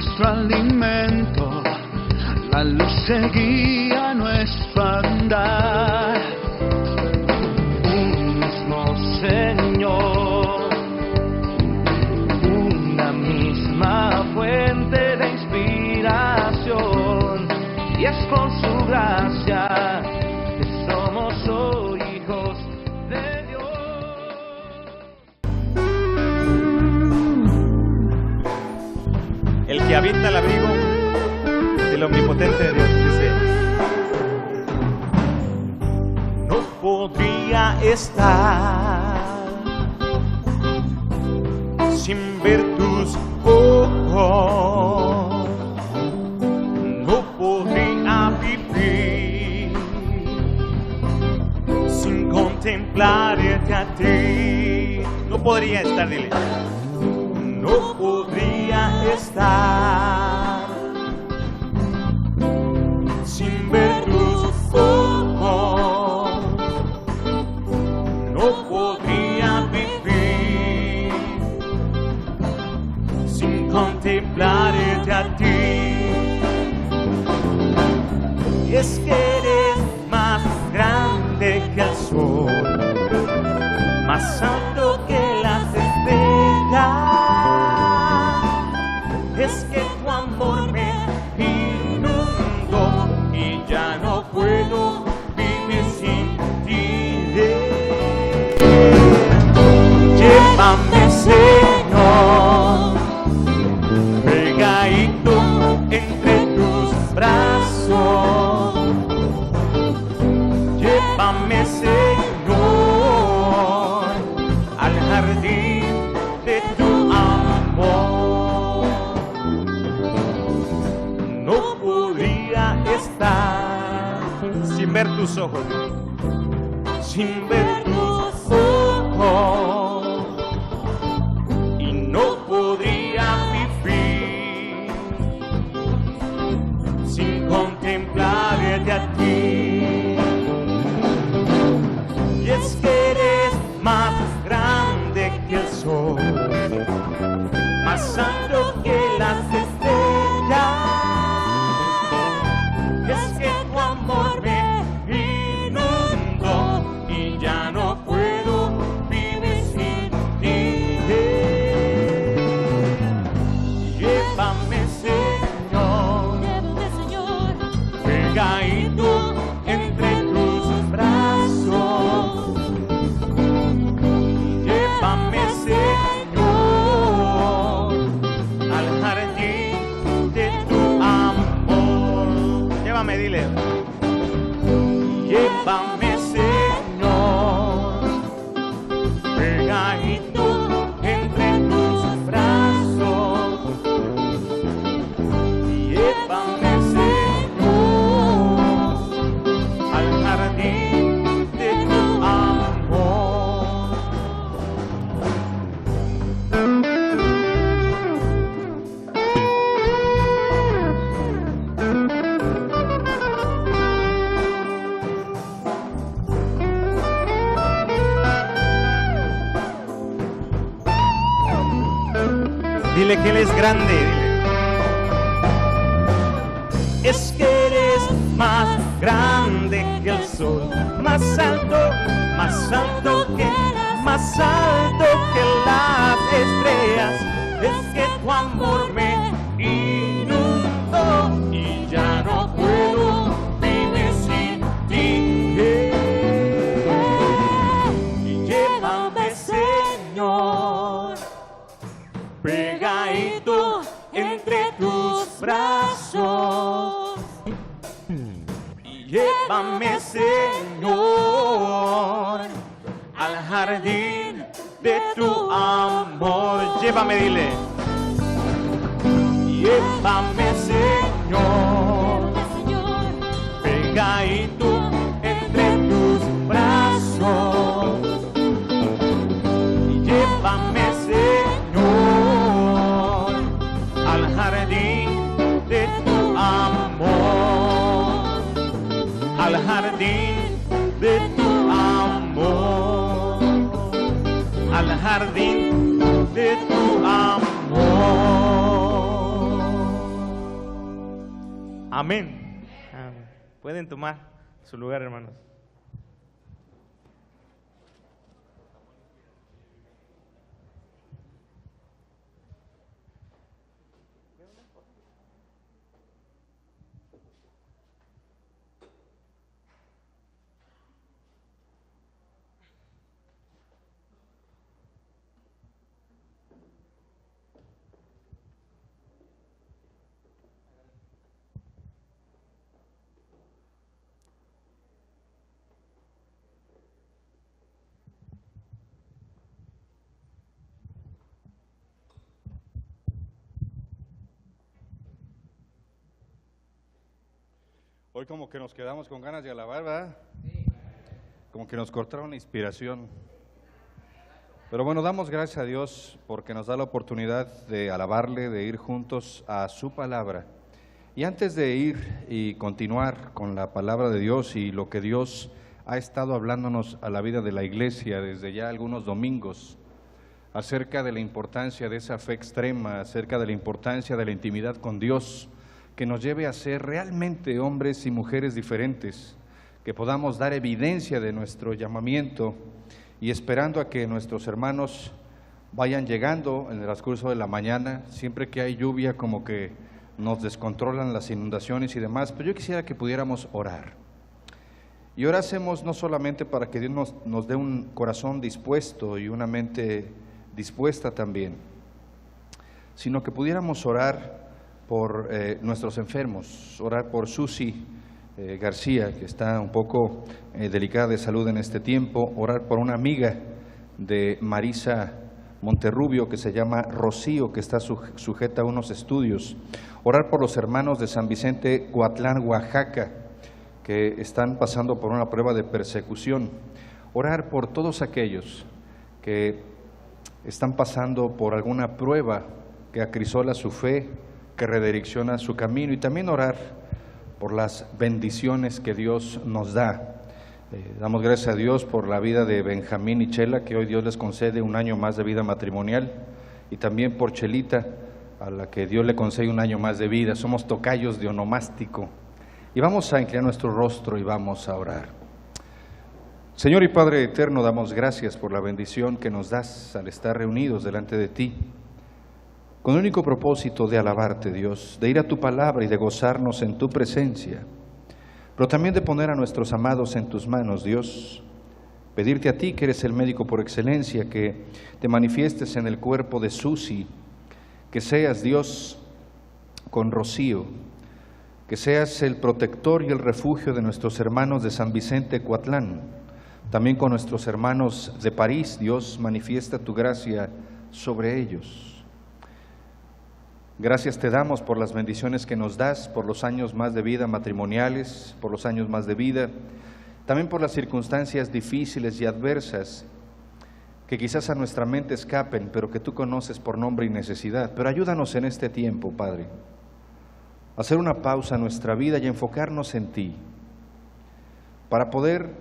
nuestro alimento, la luz seguía nuestro andar. Un mismo Señor, una misma fuente de inspiración, y es por su gracia que somos hoy hijos de Dios. El que habita el abrigo del omnipotente de Dios, dice: no podría estar sin ver tus ojos, no podría vivir sin contemplarte a ti. No podría estar, dile. No podría estar sin ver tus ojos, no podría vivir sin contemplarte a ti. Es que eres más grande que el sol, más alto que las estrellas. Es que tu amor me inundó y ya no puedo vivir sin ti. Llévame, Señor, pegadito entre tus brazos. Llévame, Señor, al jardín de tu amor. Sin ver tus ojos, sin ver tus ojos, y no podría vivir sin contemplarte a ti. Y es que eres más grande que el sol, más alto que las estrellas. Es que tu amor me inundó y ya no puedo vivir sin ti. Llévame, Señor, pegadito entre tus brazos. Llévame, Señor, al jardín de tu amor. Llévame, dile. Llévame, Señor, pegadito entre tus brazos. Llévame, Señor, al jardín de tu amor. Dile que Él es grande, dile. Es que eres más grande que el sol, más alto que las estrellas. Es que tu amor me inundó y ya no puedo vivir sin ti. Y llévame, Señor, pegadito entre tus brazos. Y llévame, Señor, al jardín de tu amor. Llévame, dile. Llévame, Señor, pegadito entre tus brazos. Y llévame, Señor, al jardín de tu amor, al jardín de tu amor, al jardín de tu amor. Amén. Amén. Pueden tomar su lugar, hermanos. Hoy como que nos quedamos con ganas de alabar, ¿verdad? Como que nos cortaron la inspiración. Pero bueno, damos gracias a Dios porque nos da la oportunidad de alabarle, de ir juntos a su palabra. Y antes de ir y continuar con la palabra de Dios y lo que Dios ha estado hablándonos a la vida de la iglesia desde ya algunos domingos, acerca de la importancia de esa fe extrema, acerca de la importancia de la intimidad con Dios, que nos lleve a ser realmente hombres y mujeres diferentes, que podamos dar evidencia de nuestro llamamiento y esperando a que nuestros hermanos vayan llegando en el transcurso de la mañana. Siempre que hay lluvia como que nos descontrolan las inundaciones y demás, pero yo quisiera que pudiéramos orar. Y orásemos no solamente para que Dios nos dé un corazón dispuesto y una mente dispuesta también, sino que pudiéramos orar por nuestros enfermos, orar por Susi García, que está un poco delicada de salud en este tiempo, orar por una amiga de Marisa Monterrubio que se llama Rocío, que está sujeta a unos estudios, orar por los hermanos de San Vicente Coatlán, Oaxaca, que están pasando por una prueba de persecución, orar por todos aquellos que están pasando por alguna prueba que acrisola su fe, que redirecciona su camino, y también orar por las bendiciones que Dios nos da. Damos gracias a Dios por la vida de Benjamín y Chela, que hoy Dios les concede un año más de vida matrimonial, y también por Chelita, a la que Dios le concede un año más de vida. Somos tocayos de onomástico. Y vamos a inclinar nuestro rostro y vamos a orar. Señor y Padre eterno, damos gracias por la bendición que nos das al estar reunidos delante de ti, con el único propósito de alabarte, Dios, de ir a tu palabra y de gozarnos en tu presencia, pero también de poner a nuestros amados en tus manos, Dios. Pedirte a ti, que eres el médico por excelencia, que te manifiestes en el cuerpo de Susi, que seas, Dios, con Rocío, que seas el protector y el refugio de nuestros hermanos de San Vicente Coatlán, también con nuestros hermanos de París. Dios, manifiesta tu gracia sobre ellos. Gracias te damos por las bendiciones que nos das, por los años más de vida matrimoniales, por los años más de vida, también por las circunstancias difíciles y adversas que quizás a nuestra mente escapen, pero que tú conoces por nombre y necesidad. Pero ayúdanos en este tiempo, Padre, a hacer una pausa en nuestra vida y enfocarnos en ti, para poder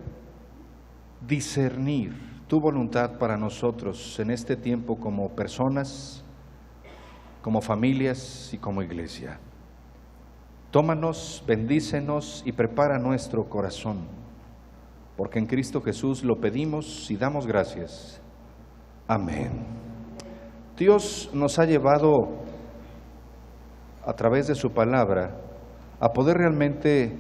discernir tu voluntad para nosotros en este tiempo como personas, como familias y como iglesia. Tómanos, bendícenos y prepara nuestro corazón, porque en Cristo Jesús lo pedimos y damos gracias. Amén. Dios nos ha llevado a través de su palabra a poder realmente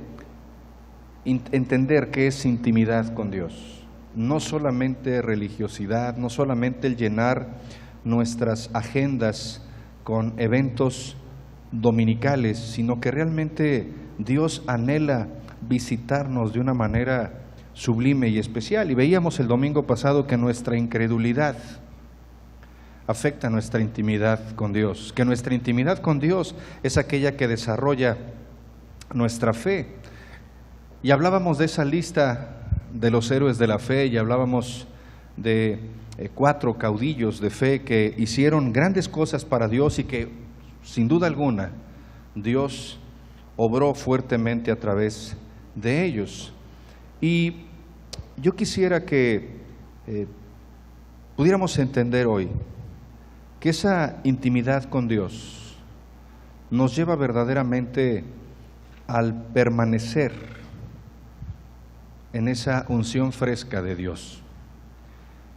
entender qué es intimidad con Dios. No solamente religiosidad, no solamente el llenar nuestras agendas con eventos dominicales, sino que realmente Dios anhela visitarnos de una manera sublime y especial. Y veíamos el domingo pasado que nuestra incredulidad afecta nuestra intimidad con Dios, que nuestra intimidad con Dios es aquella que desarrolla nuestra fe. Y hablábamos de esa lista de los héroes de la fe, y hablábamos de 4 caudillos de fe que hicieron grandes cosas para Dios y que sin duda alguna Dios obró fuertemente a través de ellos. Y yo quisiera que pudiéramos entender hoy que esa intimidad con Dios nos lleva verdaderamente al permanecer en esa unción fresca de Dios.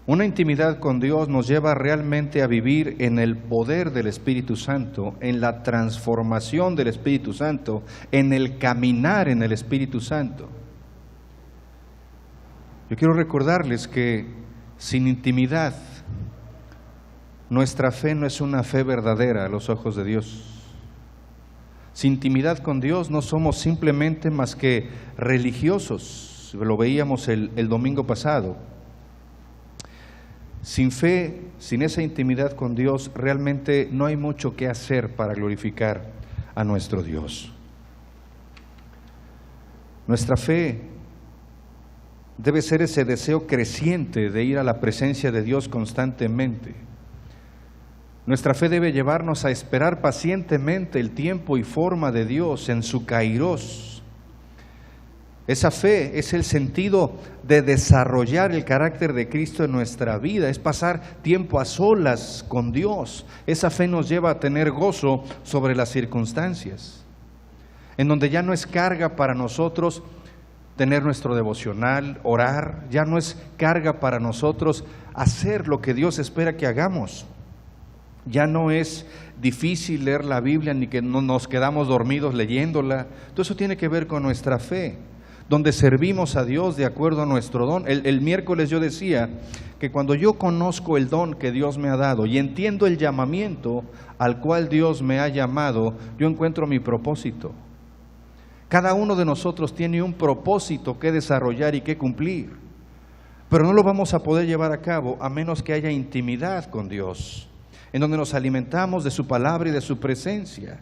Una intimidad con Dios nos lleva realmente a vivir en el poder del Espíritu Santo, en la transformación del Espíritu Santo, en el caminar en el Espíritu Santo. Yo quiero recordarles que sin intimidad, nuestra fe no es una fe verdadera a los ojos de Dios. Sin intimidad con Dios no somos simplemente más que religiosos, lo veíamos el domingo pasado. Sin fe, sin esa intimidad con Dios, realmente no hay mucho que hacer para glorificar a nuestro Dios. Nuestra fe debe ser ese deseo creciente de ir a la presencia de Dios constantemente. Nuestra fe debe llevarnos a esperar pacientemente el tiempo y forma de Dios en su kairos. Esa fe es el sentido de desarrollar el carácter de Cristo en nuestra vida, es pasar tiempo a solas con Dios. Esa fe nos lleva a tener gozo sobre las circunstancias, en donde ya no es carga para nosotros tener nuestro devocional, orar, ya no es carga para nosotros hacer lo que Dios espera que hagamos. Ya no es difícil leer la Biblia ni que no nos quedamos dormidos leyéndola. Todo eso tiene que ver con nuestra fe, donde servimos a Dios de acuerdo a nuestro don. El miércoles yo decía que cuando yo conozco el don que Dios me ha dado y entiendo el llamamiento al cual Dios me ha llamado, yo encuentro mi propósito. Cada uno de nosotros tiene un propósito que desarrollar y que cumplir, pero no lo vamos a poder llevar a cabo a menos que haya intimidad con Dios, en donde nos alimentamos de su palabra y de su presencia.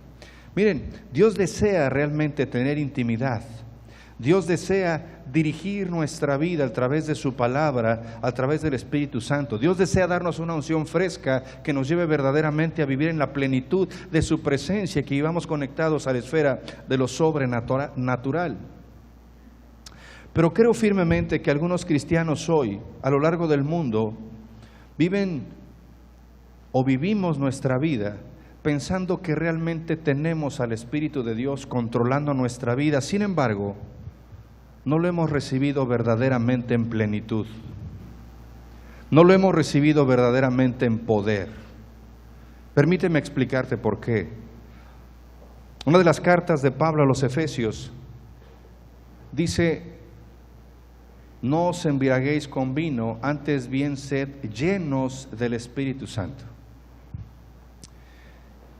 Miren, Dios desea realmente tener intimidad. Dios desea dirigir nuestra vida a través de su palabra, a través del Espíritu Santo. Dios desea darnos una unción fresca que nos lleve verdaderamente a vivir en la plenitud de su presencia, que vivamos conectados a la esfera de lo sobrenatural. Pero creo firmemente que algunos cristianos hoy, a lo largo del mundo, vivimos nuestra vida pensando que realmente tenemos al Espíritu de Dios controlando nuestra vida. Sin embargo, no lo hemos recibido verdaderamente en plenitud. No lo hemos recibido verdaderamente en poder. Permíteme explicarte por qué. Una de las cartas de Pablo a los Efesios dice: no os embriaguéis con vino, antes bien sed llenos del Espíritu Santo.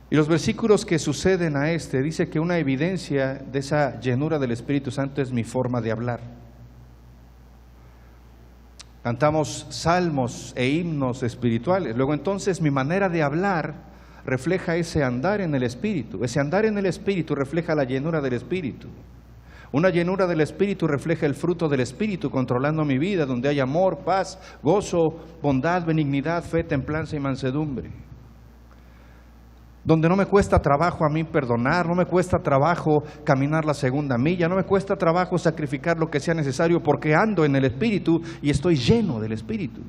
Y los versículos que suceden a dice que una evidencia de esa llenura del Espíritu Santo es mi forma de hablar. Cantamos salmos e himnos espirituales. Luego entonces mi manera de hablar refleja ese andar en el Espíritu. Ese andar en el Espíritu refleja la llenura del Espíritu. Una llenura del Espíritu refleja el fruto del Espíritu controlando mi vida, donde hay amor, paz, gozo, bondad, benignidad, fe, templanza y mansedumbre. Donde no me cuesta trabajo a mí perdonar, no me cuesta trabajo caminar la segunda milla, no me cuesta trabajo sacrificar lo que sea necesario porque ando en el Espíritu y estoy lleno del Espíritu.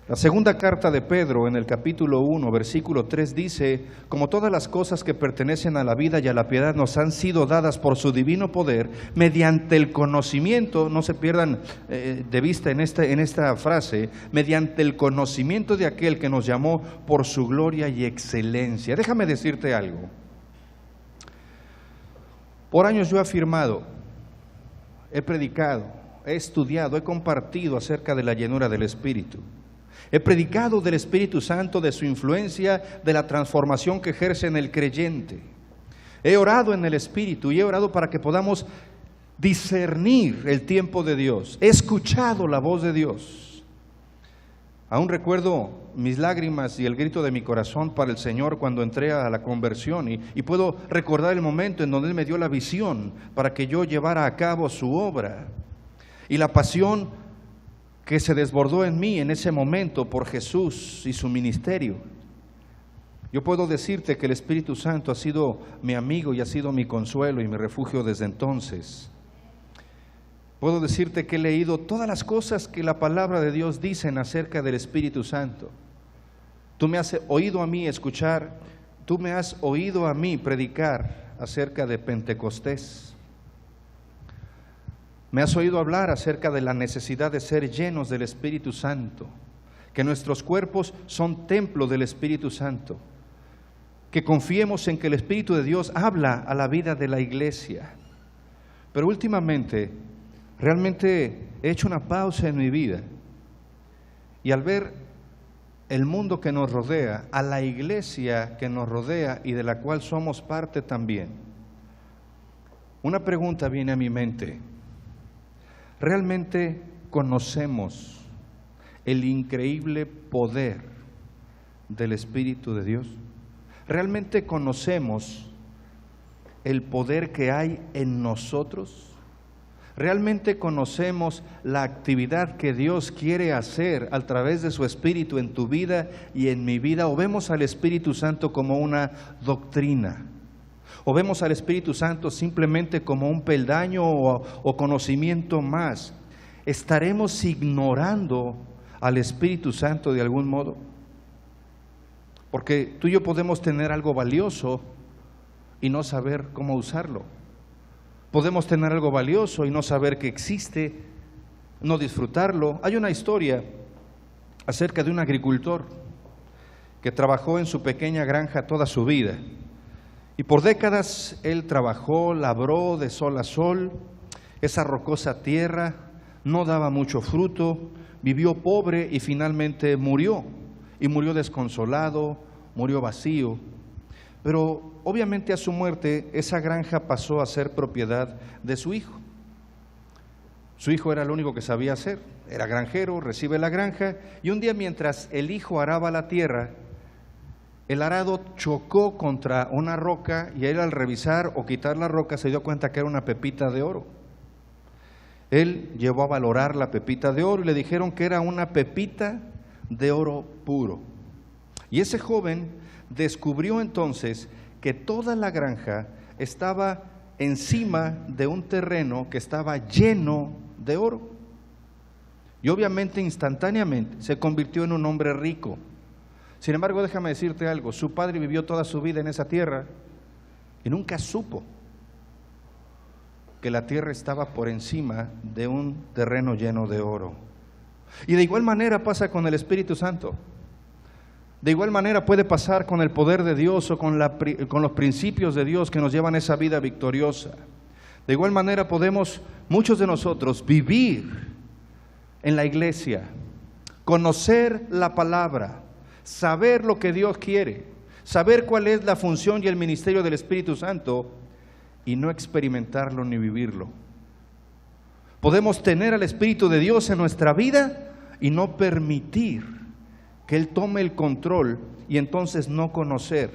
La segunda carta de Pedro, en el capítulo 1, versículo 3, dice: como todas las cosas que pertenecen a la vida y a la piedad nos han sido dadas por su divino poder, mediante el conocimiento, no se pierdan de vista en esta frase, mediante el conocimiento de aquel que nos llamó por su gloria y excelencia. Déjame decirte algo. Por años yo he afirmado, he predicado, he estudiado, he compartido acerca de la llenura del Espíritu. He predicado del Espíritu Santo, de su influencia, de la transformación que ejerce en el creyente. He orado en el Espíritu y he orado para que podamos discernir el tiempo de Dios. He escuchado la voz de Dios. Aún recuerdo mis lágrimas y el grito de mi corazón para el Señor cuando entré a la conversión y puedo recordar el momento en donde Él me dio la visión para que yo llevara a cabo su obra y la pasión que se desbordó en mí en ese momento por Jesús y su ministerio. Yo puedo decirte que el Espíritu Santo ha sido mi amigo y ha sido mi consuelo y mi refugio desde entonces. Puedo decirte que he leído todas las cosas que la palabra de Dios dice acerca del Espíritu Santo. Tú me has oído a mí escuchar tú me has oído a mí predicar acerca de Pentecostés. Me has oído hablar acerca de la necesidad de ser llenos del Espíritu Santo, que nuestros cuerpos son templo del Espíritu Santo, que confiemos en que el Espíritu de Dios habla a la vida de la iglesia. Pero últimamente, realmente he hecho una pausa en mi vida y al ver el mundo que nos rodea, a la iglesia que nos rodea y de la cual somos parte también, una pregunta viene a mi mente. ¿Realmente conocemos el increíble poder del Espíritu de Dios? ¿Realmente conocemos el poder que hay en nosotros? ¿Realmente conocemos la actividad que Dios quiere hacer a través de su Espíritu en tu vida y en mi vida? ¿O vemos al Espíritu Santo como una doctrina? ¿O vemos al Espíritu Santo simplemente como un peldaño o conocimiento más? ¿Estaremos ignorando al Espíritu Santo de algún modo? Porque tú y yo podemos tener algo valioso y no saber cómo usarlo. Podemos tener algo valioso y no saber que existe, no disfrutarlo. Hay una historia acerca de un agricultor que trabajó en su pequeña granja toda su vida. Y por décadas él trabajó, labró de sol a sol, esa rocosa tierra no daba mucho fruto, vivió pobre y finalmente murió. Y murió desconsolado, murió vacío. Pero obviamente a su muerte esa granja pasó a ser propiedad de su hijo. Su hijo era lo único que sabía hacer, era granjero, recibe la granja y un día mientras el hijo araba la tierra, el arado chocó contra una roca y él al revisar o quitar la roca se dio cuenta que era una pepita de oro. Él llevó a valorar la pepita de oro y le dijeron que era una pepita de oro puro. Y ese joven descubrió entonces que toda la granja estaba encima de un terreno que estaba lleno de oro. Y obviamente instantáneamente se convirtió en un hombre rico. Sin embargo, déjame decirte algo, su padre vivió toda su vida en esa tierra y nunca supo que la tierra estaba por encima de un terreno lleno de oro. Y de igual manera pasa con el Espíritu Santo. De igual manera puede pasar con el poder de Dios o con los principios de Dios que nos llevan a esa vida victoriosa. De igual manera podemos, muchos de nosotros, vivir en la iglesia, conocer la palabra, saber lo que Dios quiere, saber cuál es la función y el ministerio del Espíritu Santo y no experimentarlo ni vivirlo. Podemos tener al Espíritu de Dios en nuestra vida y no permitir que Él tome el control y entonces no conocer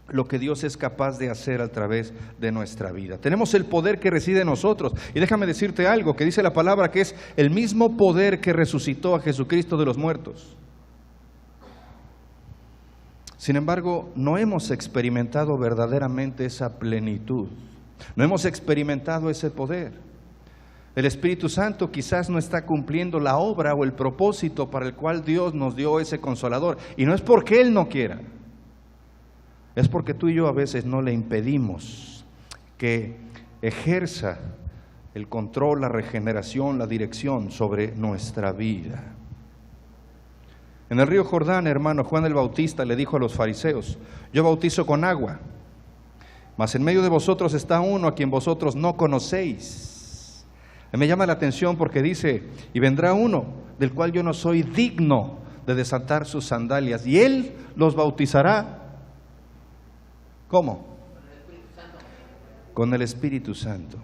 lo que Dios es capaz de hacer a través de nuestra vida. Tenemos el poder que reside en nosotros y déjame decirte algo que dice la palabra que es el mismo poder que resucitó a Jesucristo de los muertos. Sin embargo, no hemos experimentado verdaderamente esa plenitud, no hemos experimentado ese poder. El Espíritu Santo quizás no está cumpliendo la obra o el propósito para el cual Dios nos dio ese Consolador. Y no es porque Él no quiera, es porque tú y yo a veces no le impedimos que ejerza el control, la regeneración, la dirección sobre nuestra vida. En el río Jordán, hermano, Juan el Bautista le dijo a los fariseos: yo bautizo con agua, mas en medio de vosotros está uno a quien vosotros no conocéis. Me llama la atención porque dice: y vendrá uno del cual yo no soy digno de desatar sus sandalias, y él los bautizará. ¿Cómo? Con el Espíritu Santo.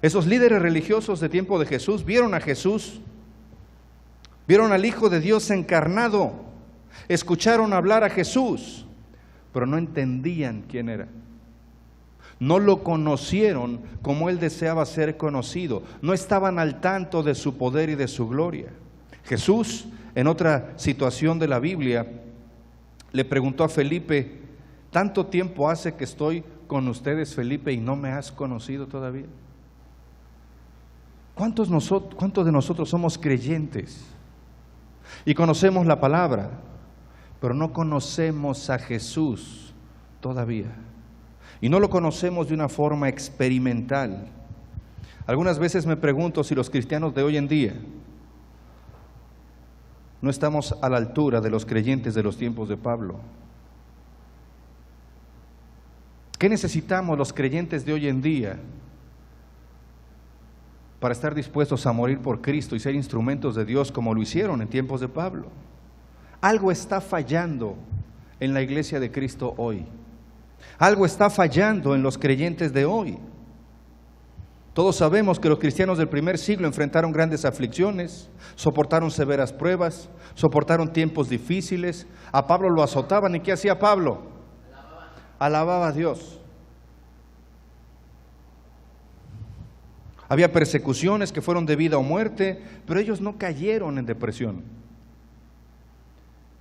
Esos líderes religiosos de tiempo de Jesús vieron a Jesús, vieron al Hijo de Dios encarnado, escucharon hablar a Jesús, pero no entendían quién era. No lo conocieron como Él deseaba ser conocido. No estaban al tanto de su poder y de su gloria. Jesús, en otra situación de la Biblia, le preguntó a Felipe: ¿tanto tiempo hace que estoy con ustedes, Felipe, y no me has conocido todavía? ¿Cuántos de nosotros somos creyentes y conocemos la palabra, pero no conocemos a Jesús todavía. Y no lo conocemos de una forma experimental. Algunas veces me pregunto si los cristianos de hoy en día no estamos a la altura de los creyentes de los tiempos de Pablo. ¿Qué necesitamos los creyentes de hoy en día para estar dispuestos a morir por Cristo y ser instrumentos de Dios como lo hicieron en tiempos de Pablo? Algo está fallando en la iglesia de Cristo hoy. Algo está fallando en los creyentes de hoy. Todos sabemos que los cristianos del primer siglo enfrentaron grandes aflicciones, soportaron severas pruebas, soportaron tiempos difíciles. A Pablo lo azotaban, ¿y qué hacía Pablo? Alababa a Dios. Había persecuciones que fueron de vida o muerte, pero ellos no cayeron en depresión.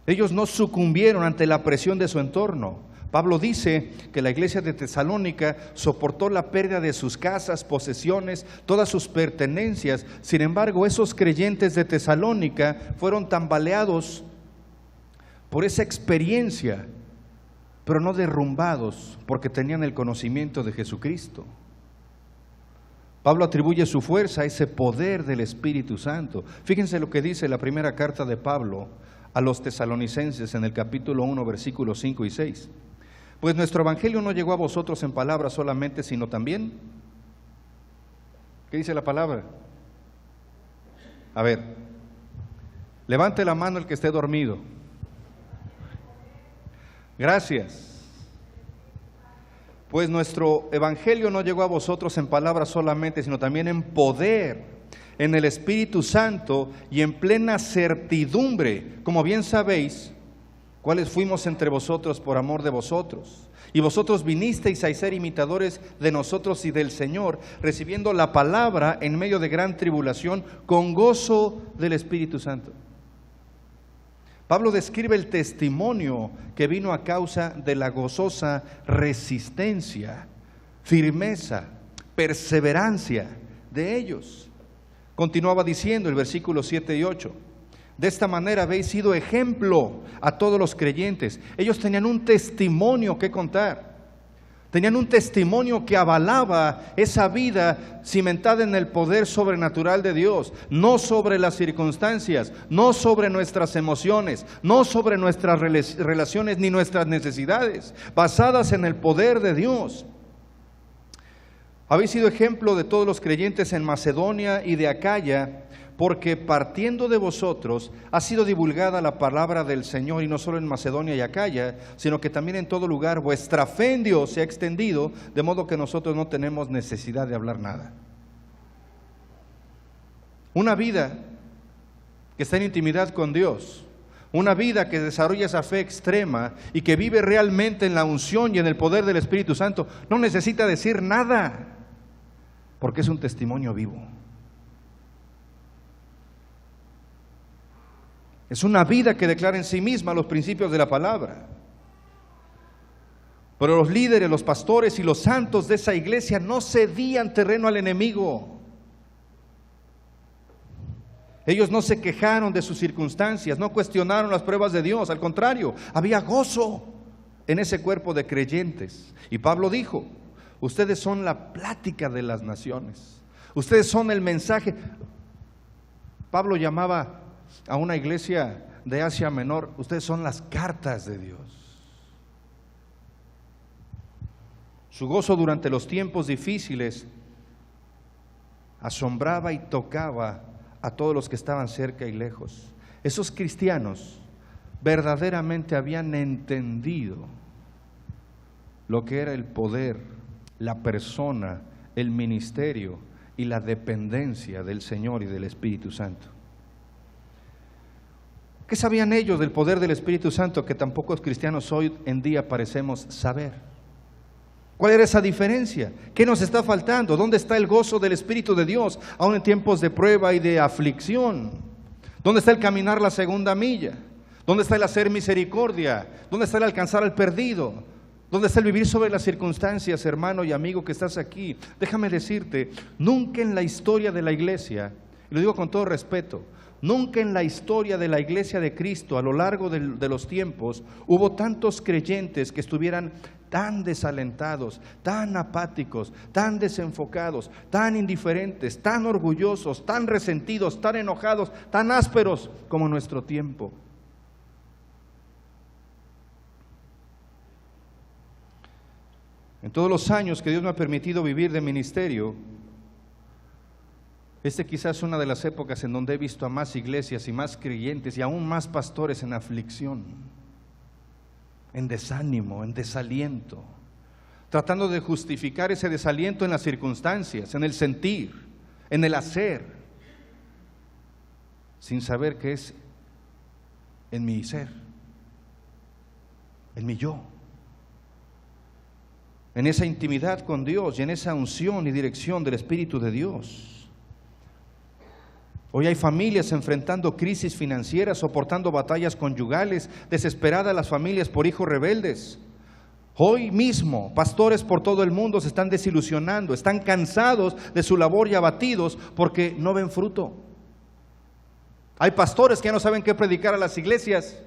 Ellos no sucumbieron ante la presión de su entorno. Pablo dice que la iglesia de Tesalónica soportó la pérdida de sus casas, posesiones, todas sus pertenencias. Sin embargo, esos creyentes de Tesalónica fueron tambaleados por esa experiencia, pero no derrumbados, porque tenían el conocimiento de Jesucristo. Pablo atribuye su fuerza a ese poder del Espíritu Santo. Fíjense lo que dice la primera carta de Pablo a los tesalonicenses en el capítulo 1, versículos 5 y 6. Pues nuestro evangelio no llegó a vosotros en palabras solamente, sino también. ¿Qué dice la palabra? A ver, levante la mano el que esté dormido. Gracias. Pues nuestro evangelio no llegó a vosotros en palabras solamente, sino también en poder, en el Espíritu Santo y en plena certidumbre, como bien sabéis, cuáles fuimos entre vosotros por amor de vosotros. Y vosotros vinisteis a ser imitadores de nosotros y del Señor, recibiendo la palabra en medio de gran tribulación, con gozo del Espíritu Santo. Pablo describe el testimonio que vino a causa de la gozosa resistencia, firmeza, perseverancia de ellos. Continuaba diciendo el versículo 7 y 8. De esta manera habéis sido ejemplo a todos los creyentes. Ellos tenían un testimonio que contar. Tenían un testimonio que avalaba esa vida cimentada en el poder sobrenatural de Dios, no sobre las circunstancias, no sobre nuestras emociones, no sobre nuestras relaciones ni nuestras necesidades, basadas en el poder de Dios. Habéis sido ejemplo de todos los creyentes en Macedonia y de Acaya, porque partiendo de vosotros ha sido divulgada la palabra del Señor, y no solo en Macedonia y Acaya, sino que también en todo lugar vuestra fe en Dios se ha extendido, de modo que nosotros no tenemos necesidad de hablar nada. Una vida que está en intimidad con Dios, una vida que desarrolla esa fe extrema y que vive realmente en la unción y en el poder del Espíritu Santo, no necesita decir nada, porque es un testimonio vivo. Es una vida que declara en sí misma los principios de la palabra. Pero los líderes, los pastores y los santos de esa iglesia no cedían terreno al enemigo. Ellos no se quejaron de sus circunstancias, no cuestionaron las pruebas de Dios. Al contrario, había gozo en ese cuerpo de creyentes. Y Pablo dijo: ustedes son la plática de las naciones. Ustedes son el mensaje. Pablo llamaba a una iglesia de Asia Menor: ustedes son las cartas de Dios. Su gozo durante los tiempos difíciles asombraba y tocaba a todos los que estaban cerca y lejos. Esos cristianos verdaderamente habían entendido lo que era el poder, la persona, el ministerio y la dependencia del Señor y del Espíritu Santo. ¿Qué sabían ellos del poder del Espíritu Santo que tan pocos cristianos hoy en día parecemos saber? ¿Cuál era esa diferencia? ¿Qué nos está faltando? ¿Dónde está el gozo del Espíritu de Dios, aún en tiempos de prueba y de aflicción? ¿Dónde está el caminar la segunda milla? ¿Dónde está el hacer misericordia? ¿Dónde está el alcanzar al perdido? ¿Dónde está el vivir sobre las circunstancias, hermano y amigo que estás aquí? Déjame decirte, nunca en la historia de la iglesia, y lo digo con todo respeto, Nunca en la historia de la iglesia de Cristo, a lo largo de los tiempos, hubo tantos creyentes que estuvieran tan desalentados, tan apáticos, tan desenfocados, tan indiferentes, tan orgullosos, tan resentidos, tan enojados, tan ásperos como en nuestro tiempo. En todos los años que Dios me ha permitido vivir de ministerio, quizás es una de las épocas en donde he visto a más iglesias y más creyentes y aún más pastores en aflicción, en desánimo, en desaliento, tratando de justificar ese desaliento en las circunstancias, en el sentir, en el hacer, sin saber qué es en mi ser, en mi yo, en esa intimidad con Dios y en esa unción y dirección del Espíritu de Dios. Hoy hay familias enfrentando crisis financieras, soportando batallas conyugales, desesperadas las familias por hijos rebeldes. Hoy mismo, pastores por todo el mundo se están desilusionando, están cansados de su labor y abatidos porque no ven fruto. Hay pastores que ya no saben qué predicar a las iglesias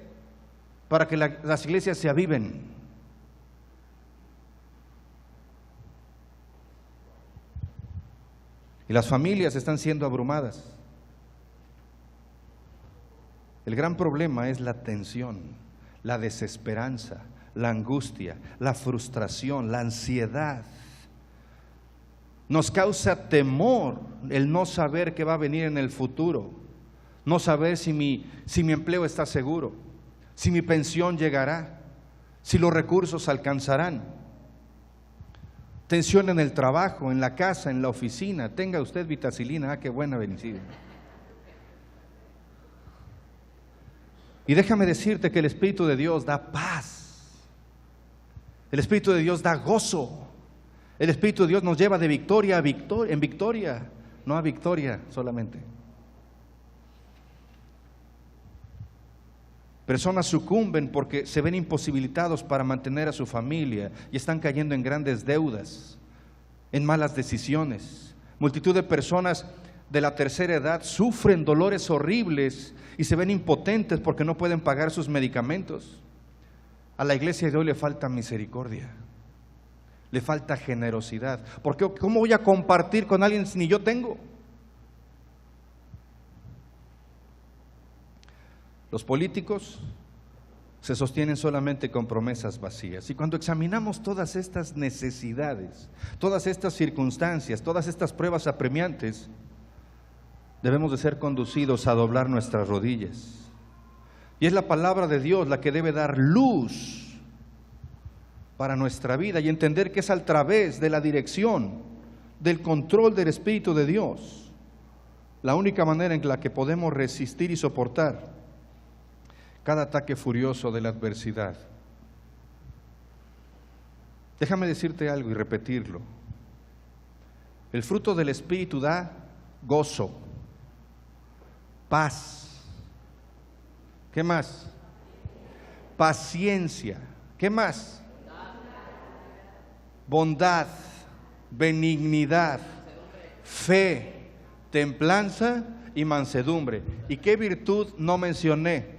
para que las iglesias se aviven. Y las familias están siendo abrumadas. El gran problema es la tensión, la desesperanza, la angustia, la frustración, la ansiedad. Nos causa temor el no saber qué va a venir en el futuro, no saber si mi empleo está seguro, si mi pensión llegará, si los recursos alcanzarán. Tensión en el trabajo, en la casa, en la oficina. Tenga usted vitacilina, qué buena bendecida. Y déjame decirte que el Espíritu de Dios da paz. El Espíritu de Dios da gozo. El Espíritu de Dios nos lleva de victoria a victoria, en victoria, no a victoria solamente. Personas sucumben porque se ven imposibilitados para mantener a su familia y están cayendo en grandes deudas, en malas decisiones. Multitud de personas de la tercera edad sufren dolores horribles y se ven impotentes porque no pueden pagar sus medicamentos. A la iglesia de hoy le falta misericordia, le falta generosidad. Porque ¿cómo voy a compartir con alguien si ni yo tengo? Los políticos se sostienen solamente con promesas vacías. Y cuando examinamos todas estas necesidades, todas estas circunstancias, todas estas pruebas apremiantes, debemos de ser conducidos a doblar nuestras rodillas. Y es la palabra de Dios la que debe dar luz para nuestra vida y entender que es a través de la dirección, del control del Espíritu de Dios, la única manera en la que podemos resistir y soportar cada ataque furioso de la adversidad. Déjame decirte algo y repetirlo. El fruto del Espíritu da gozo, paz. ¿Qué más? Paciencia. ¿Qué más? Bondad, benignidad, fe, templanza y mansedumbre. ¿Y qué virtud no mencioné?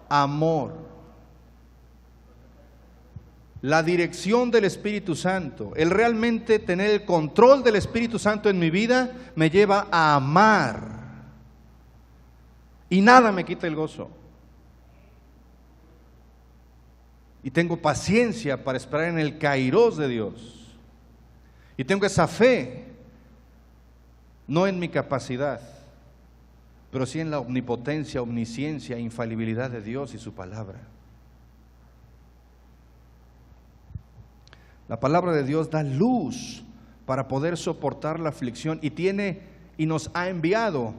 Amor. La dirección del Espíritu Santo, el realmente tener el control del Espíritu Santo en mi vida, me lleva a amar. Y nada me quita el gozo. Y tengo paciencia para esperar en el kairos de Dios. Y tengo esa fe, no en mi capacidad, pero sí en la omnipotencia, omnisciencia, infalibilidad de Dios y su palabra. La palabra de Dios da luz para poder soportar la aflicción y nos ha enviado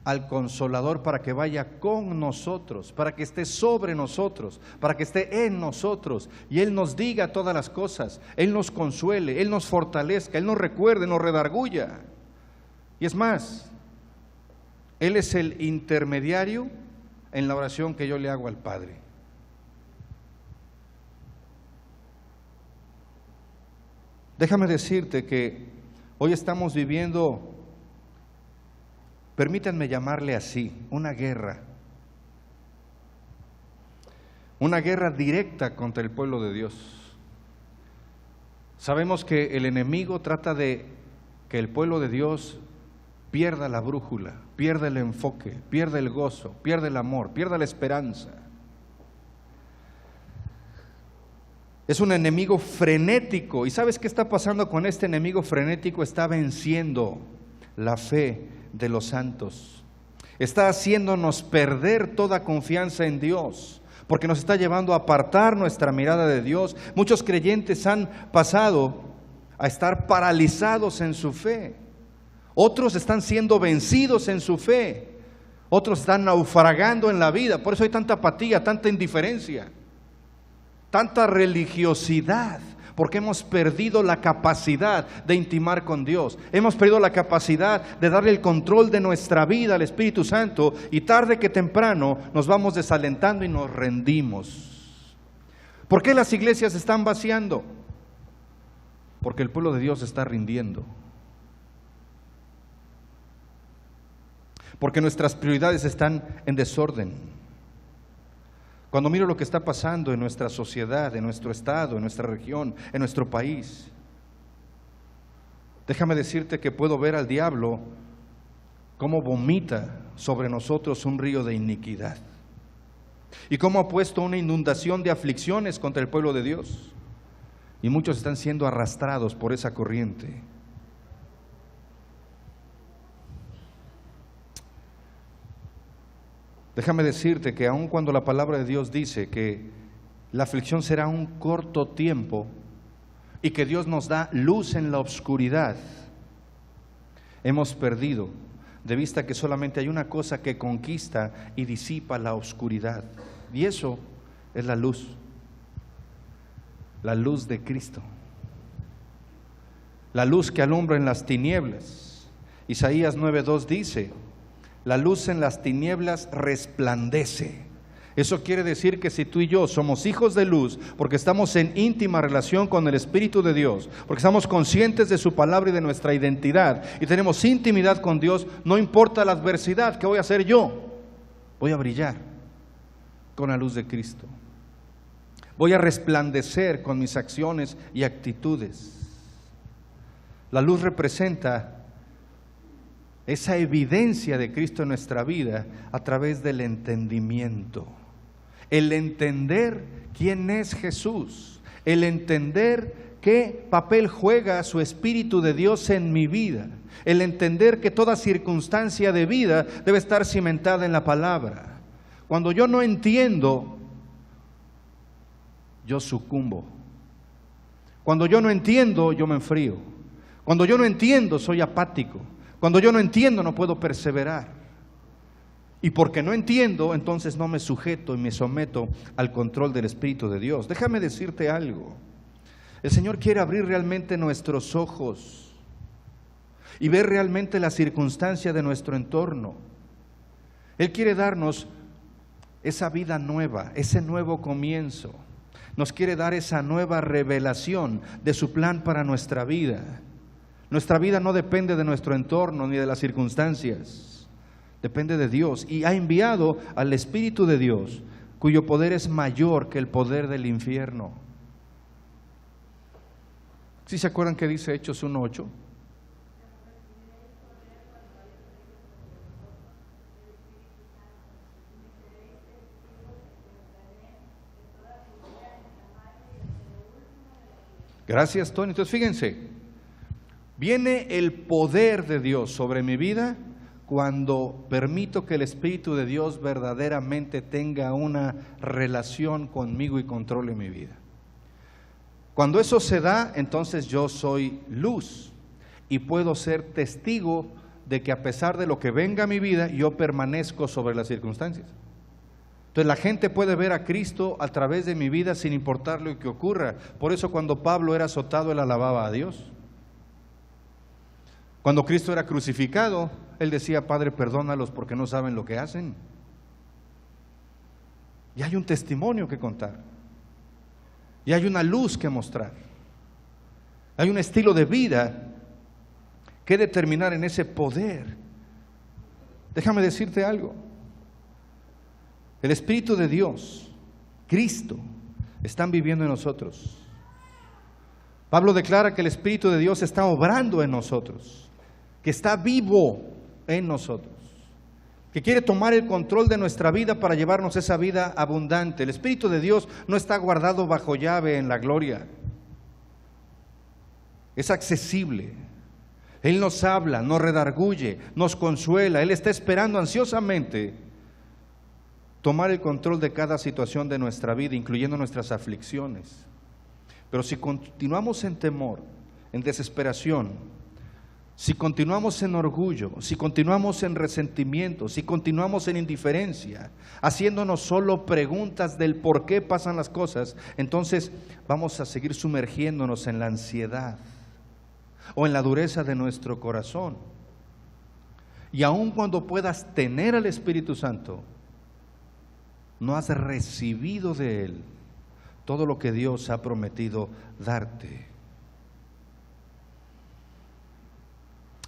al Consolador para que vaya con nosotros, para que esté sobre nosotros, para que esté en nosotros y Él nos diga todas las cosas, Él nos consuele, Él nos fortalezca, Él nos recuerde, nos redarguya. Y es más, Él es el intermediario en la oración que yo le hago al Padre. Déjame decirte que hoy estamos viviendo permítanme llamarle así, una guerra. Una guerra directa contra el pueblo de Dios. Sabemos que el enemigo trata de que el pueblo de Dios pierda la brújula, pierda el enfoque, pierda el gozo, pierda el amor, pierda la esperanza. Es un enemigo frenético. ¿Y sabes qué está pasando con este enemigo frenético? Está venciendo la fe de los santos. Está haciéndonos perder toda confianza en Dios, porque nos está llevando a apartar nuestra mirada de Dios. Muchos creyentes han pasado a estar paralizados en su fe. Otros están siendo vencidos en su fe. Otros están naufragando en la vida. Por eso hay tanta apatía, tanta indiferencia, tanta religiosidad, porque hemos perdido la capacidad de intimar con Dios. Hemos perdido la capacidad de darle el control de nuestra vida al Espíritu Santo, y tarde que temprano nos vamos desalentando y nos rendimos. ¿Por qué las iglesias se están vaciando? Porque el pueblo de Dios se está rindiendo. Porque nuestras prioridades están en desorden. Cuando miro lo que está pasando en nuestra sociedad, en nuestro estado, en nuestra región, en nuestro país, déjame decirte que puedo ver al diablo cómo vomita sobre nosotros un río de iniquidad, y cómo ha puesto una inundación de aflicciones contra el pueblo de Dios, y muchos están siendo arrastrados por esa corriente. Déjame decirte que aun cuando la palabra de Dios dice que la aflicción será un corto tiempo y que Dios nos da luz en la oscuridad, hemos perdido de vista que solamente hay una cosa que conquista y disipa la oscuridad, y eso es la luz de Cristo, la luz que alumbra en las tinieblas. Isaías 9:2 dice: la luz en las tinieblas resplandece. Eso quiere decir que si tú y yo somos hijos de luz, porque estamos en íntima relación con el Espíritu de Dios, porque estamos conscientes de su palabra y de nuestra identidad, y tenemos intimidad con Dios, no importa la adversidad, ¿qué voy a hacer yo? Voy a brillar con la luz de Cristo. Voy a resplandecer con mis acciones y actitudes. La luz representa esa evidencia de Cristo en nuestra vida a través del entendimiento. El entender quién es Jesús, el entender qué papel juega su Espíritu de Dios en mi vida, el entender que toda circunstancia de vida debe estar cimentada en la palabra. Cuando yo no entiendo, yo sucumbo. Cuando yo no entiendo, yo me enfrío. Cuando yo no entiendo, soy apático. Cuando yo no entiendo, no puedo perseverar. Y porque no entiendo, entonces no me sujeto y me someto al control del Espíritu de Dios. Déjame decirte algo. El Señor quiere abrir realmente nuestros ojos y ver realmente la circunstancia de nuestro entorno. Él quiere darnos esa vida nueva, ese nuevo comienzo. Nos quiere dar esa nueva revelación de su plan para nuestra vida. Nuestra vida no depende de nuestro entorno ni de las circunstancias, depende de Dios, y ha enviado al Espíritu de Dios, cuyo poder es mayor que el poder del infierno. ¿Sí se acuerdan que dice Hechos 1:8? Gracias, Tony. Entonces fíjense, viene el poder de Dios sobre mi vida cuando permito que el Espíritu de Dios verdaderamente tenga una relación conmigo y controle mi vida. Cuando eso se da, entonces yo soy luz y puedo ser testigo de que a pesar de lo que venga a mi vida, yo permanezco sobre las circunstancias. Entonces la gente puede ver a Cristo a través de mi vida sin importar lo que ocurra. Por eso cuando Pablo era azotado, él alababa a Dios. Cuando Cristo era crucificado, él decía: Padre, perdónalos porque no saben lo que hacen. Y hay un testimonio que contar. Y hay una luz que mostrar. Hay un estilo de vida que determinar en ese poder Déjame decirte algo. El Espíritu de Dios, Cristo, están viviendo en nosotros. Pablo declara que el Espíritu de Dios está obrando en nosotros, que está vivo en nosotros, que quiere tomar el control de nuestra vida para llevarnos esa vida abundante. El Espíritu de Dios no está guardado bajo llave en la gloria. Es accesible. Él nos habla, nos redarguye, nos consuela. Él está esperando ansiosamente tomar el control de cada situación de nuestra vida, incluyendo nuestras aflicciones. Pero si continuamos en temor, en desesperación, si continuamos en orgullo, si continuamos en resentimiento, si continuamos en indiferencia, haciéndonos solo preguntas del por qué pasan las cosas, entonces vamos a seguir sumergiéndonos en la ansiedad o en la dureza de nuestro corazón. Y aun cuando puedas tener al Espíritu Santo, no has recibido de Él todo lo que Dios ha prometido darte.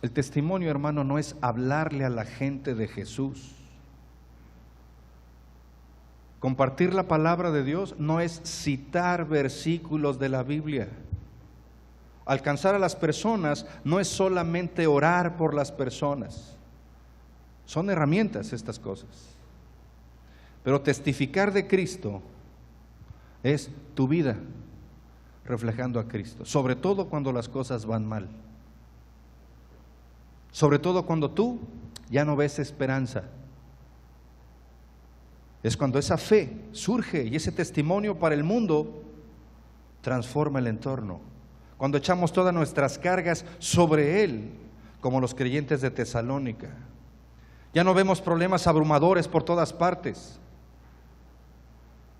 El testimonio, hermano, no es hablarle a la gente de Jesús. Compartir la palabra de Dios no es citar versículos de la Biblia. Alcanzar a las personas no es solamente orar por las personas. Son herramientas estas cosas. Pero testificar de Cristo es tu vida reflejando a Cristo, sobre todo cuando las cosas van mal, sobre todo cuando tú ya no ves esperanza. Es cuando esa fe surge y ese testimonio para el mundo transforma el entorno, cuando echamos todas nuestras cargas sobre Él, como los creyentes de Tesalónica. Ya no vemos problemas abrumadores por todas partes.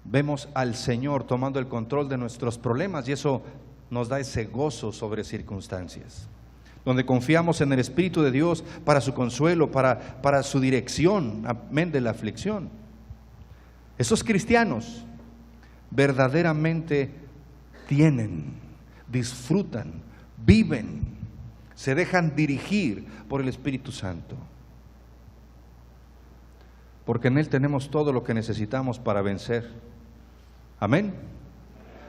Vemos al Señor tomando el control de nuestros problemas y eso nos da ese gozo sobre circunstancias, donde confiamos en el Espíritu de Dios para su consuelo, para su dirección, amén, de la aflicción. Esos cristianos verdaderamente tienen, disfrutan, viven, se dejan dirigir por el Espíritu Santo, porque en Él tenemos todo lo que necesitamos para vencer. Amén.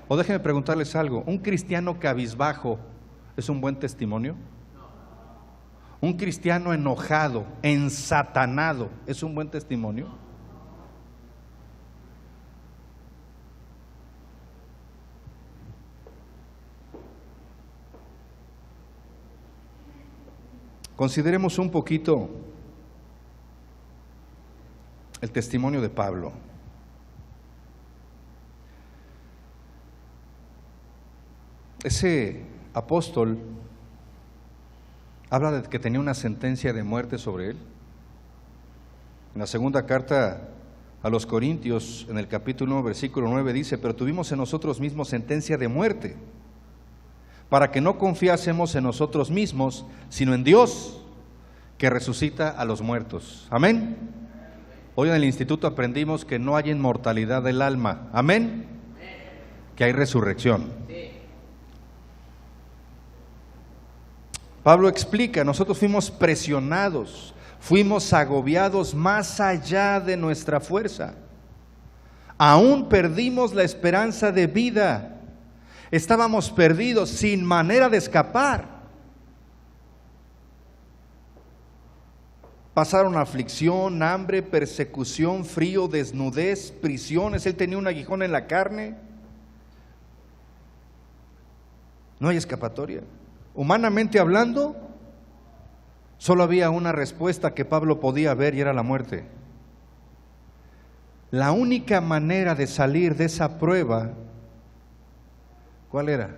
O déjenme preguntarles algo, ¿un cristiano cabizbajo es un buen testimonio? ¿Un cristiano enojado, ensatanado, es un buen testimonio? Consideremos un poquito el testimonio de Pablo. Ese apóstol habla de que tenía una sentencia de muerte sobre él. En la segunda carta a los Corintios, en el capítulo 1, versículo 9, dice: pero tuvimos en nosotros mismos sentencia de muerte, para que no confiásemos en nosotros mismos, sino en Dios, que resucita a los muertos. Amén. Hoy en el instituto aprendimos que no hay inmortalidad del alma. Amén. Que hay resurrección. Pablo explica, nosotros fuimos presionados, fuimos agobiados más allá de nuestra fuerza. Aún perdimos la esperanza de vida. Estábamos perdidos, sin manera de escapar. Pasaron aflicción, hambre, persecución, frío, desnudez, prisiones. Él tenía un aguijón en la carne. No hay escapatoria. Humanamente hablando, solo había una respuesta que Pablo podía ver y era la muerte. La única manera de salir de esa prueba, ¿cuál era?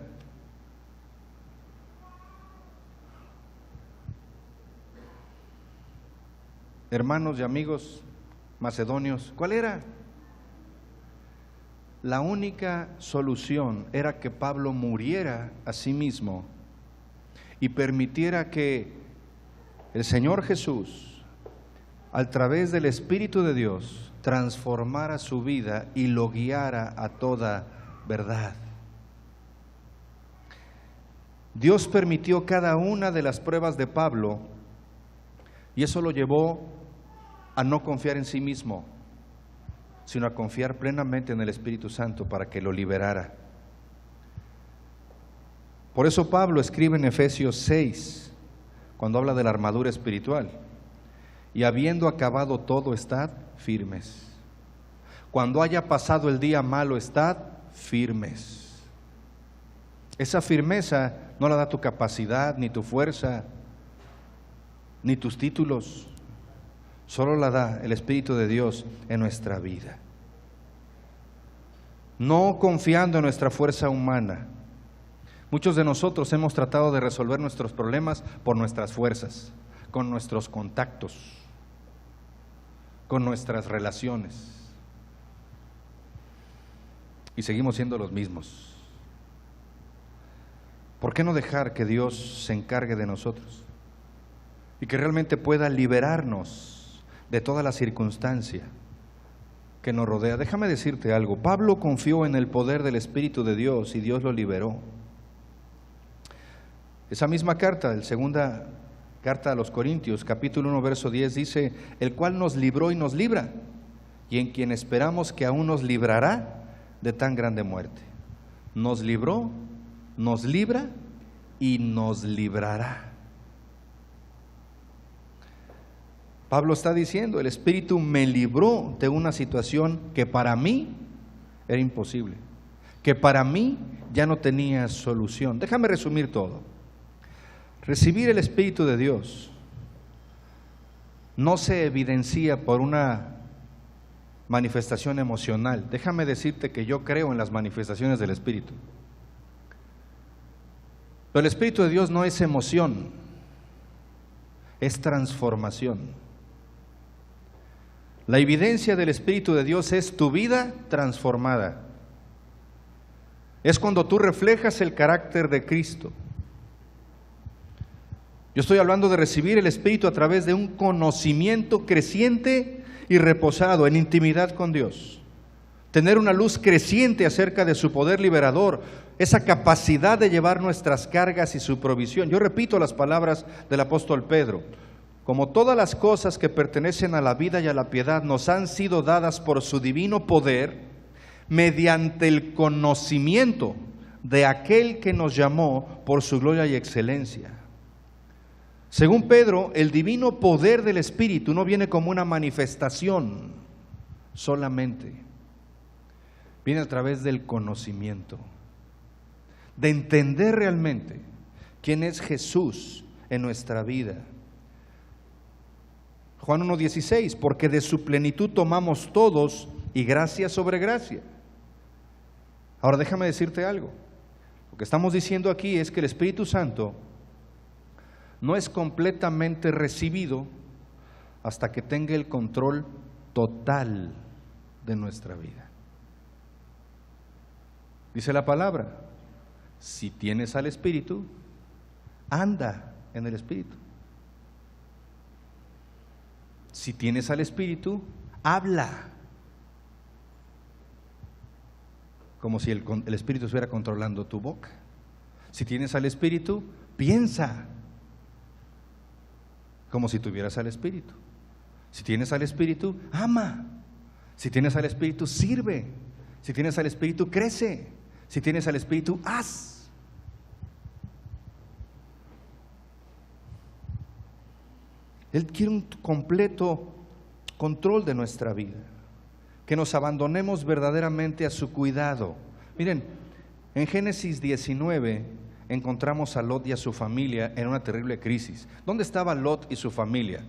Hermanos y amigos macedonios, ¿cuál era? La única solución era que Pablo muriera a sí mismo y permitiera que el Señor Jesús, a través del Espíritu de Dios, transformara su vida y lo guiara a toda verdad. Dios permitió cada una de las pruebas de Pablo y eso lo llevó a no confiar en sí mismo, sino a confiar plenamente en el Espíritu Santo para que lo liberara. Por eso Pablo escribe en Efesios 6, cuando habla de la armadura espiritual: y habiendo acabado todo, estad firmes. Cuando haya pasado el día malo, estad firmes. Esa firmeza no la da tu capacidad, ni tu fuerza, ni tus títulos. Solo la da el Espíritu de Dios en nuestra vida. No confiando en nuestra fuerza humana. Muchos de nosotros hemos tratado de resolver nuestros problemas por nuestras fuerzas, con nuestros contactos, con nuestras relaciones. Y seguimos siendo los mismos. ¿Por qué no dejar que Dios se encargue de nosotros? Y que realmente pueda liberarnos de toda la circunstancia que nos rodea. Déjame decirte algo. Pablo confió en el poder del Espíritu de Dios y Dios lo liberó. Esa misma carta, la segunda carta a los Corintios, capítulo 1, verso 10, dice: el cual nos libró y nos libra, y en quien esperamos que aún nos librará de tan grande muerte. Nos libró, nos libra y nos librará. Pablo está diciendo: el Espíritu me libró de una situación que para mí era imposible, que para mí ya no tenía solución. Déjame resumir todo. Recibir el Espíritu de Dios no se evidencia por una manifestación emocional. Déjame decirte que yo creo en las manifestaciones del Espíritu. Pero el Espíritu de Dios no es emoción, es transformación. La evidencia del Espíritu de Dios es tu vida transformada. Es cuando tú reflejas el carácter de Cristo. Yo estoy hablando de recibir el Espíritu a través de un conocimiento creciente y reposado en intimidad con Dios. Tener una luz creciente acerca de su poder liberador, esa capacidad de llevar nuestras cargas y su provisión. Yo repito las palabras del apóstol Pedro: como todas las cosas que pertenecen a la vida y a la piedad nos han sido dadas por su divino poder, mediante el conocimiento de aquel que nos llamó por su gloria y excelencia. Según Pedro, el divino poder del Espíritu no viene como una manifestación solamente. Viene a través del conocimiento, de entender realmente quién es Jesús en nuestra vida. Juan 1:16, porque de su plenitud tomamos todos y gracia sobre gracia. Ahora déjame decirte algo. Lo que estamos diciendo aquí es que el Espíritu Santo no es completamente recibido hasta que tenga el control total de nuestra vida. Dice la palabra: si tienes al Espíritu, anda en el Espíritu. Si tienes al Espíritu, habla. Como si el Espíritu estuviera controlando tu boca. Si tienes al Espíritu, piensa. Como si tuvieras al Espíritu. Si tienes al Espíritu, ama. Si tienes al Espíritu, sirve. Si tienes al Espíritu, crece. Si tienes al Espíritu, haz. Él quiere un completo control de nuestra vida, que nos abandonemos verdaderamente a su cuidado. Miren, en Génesis 19 encontramos a Lot y a su familia en una terrible crisis. ¿Dónde estaba Lot y su familia?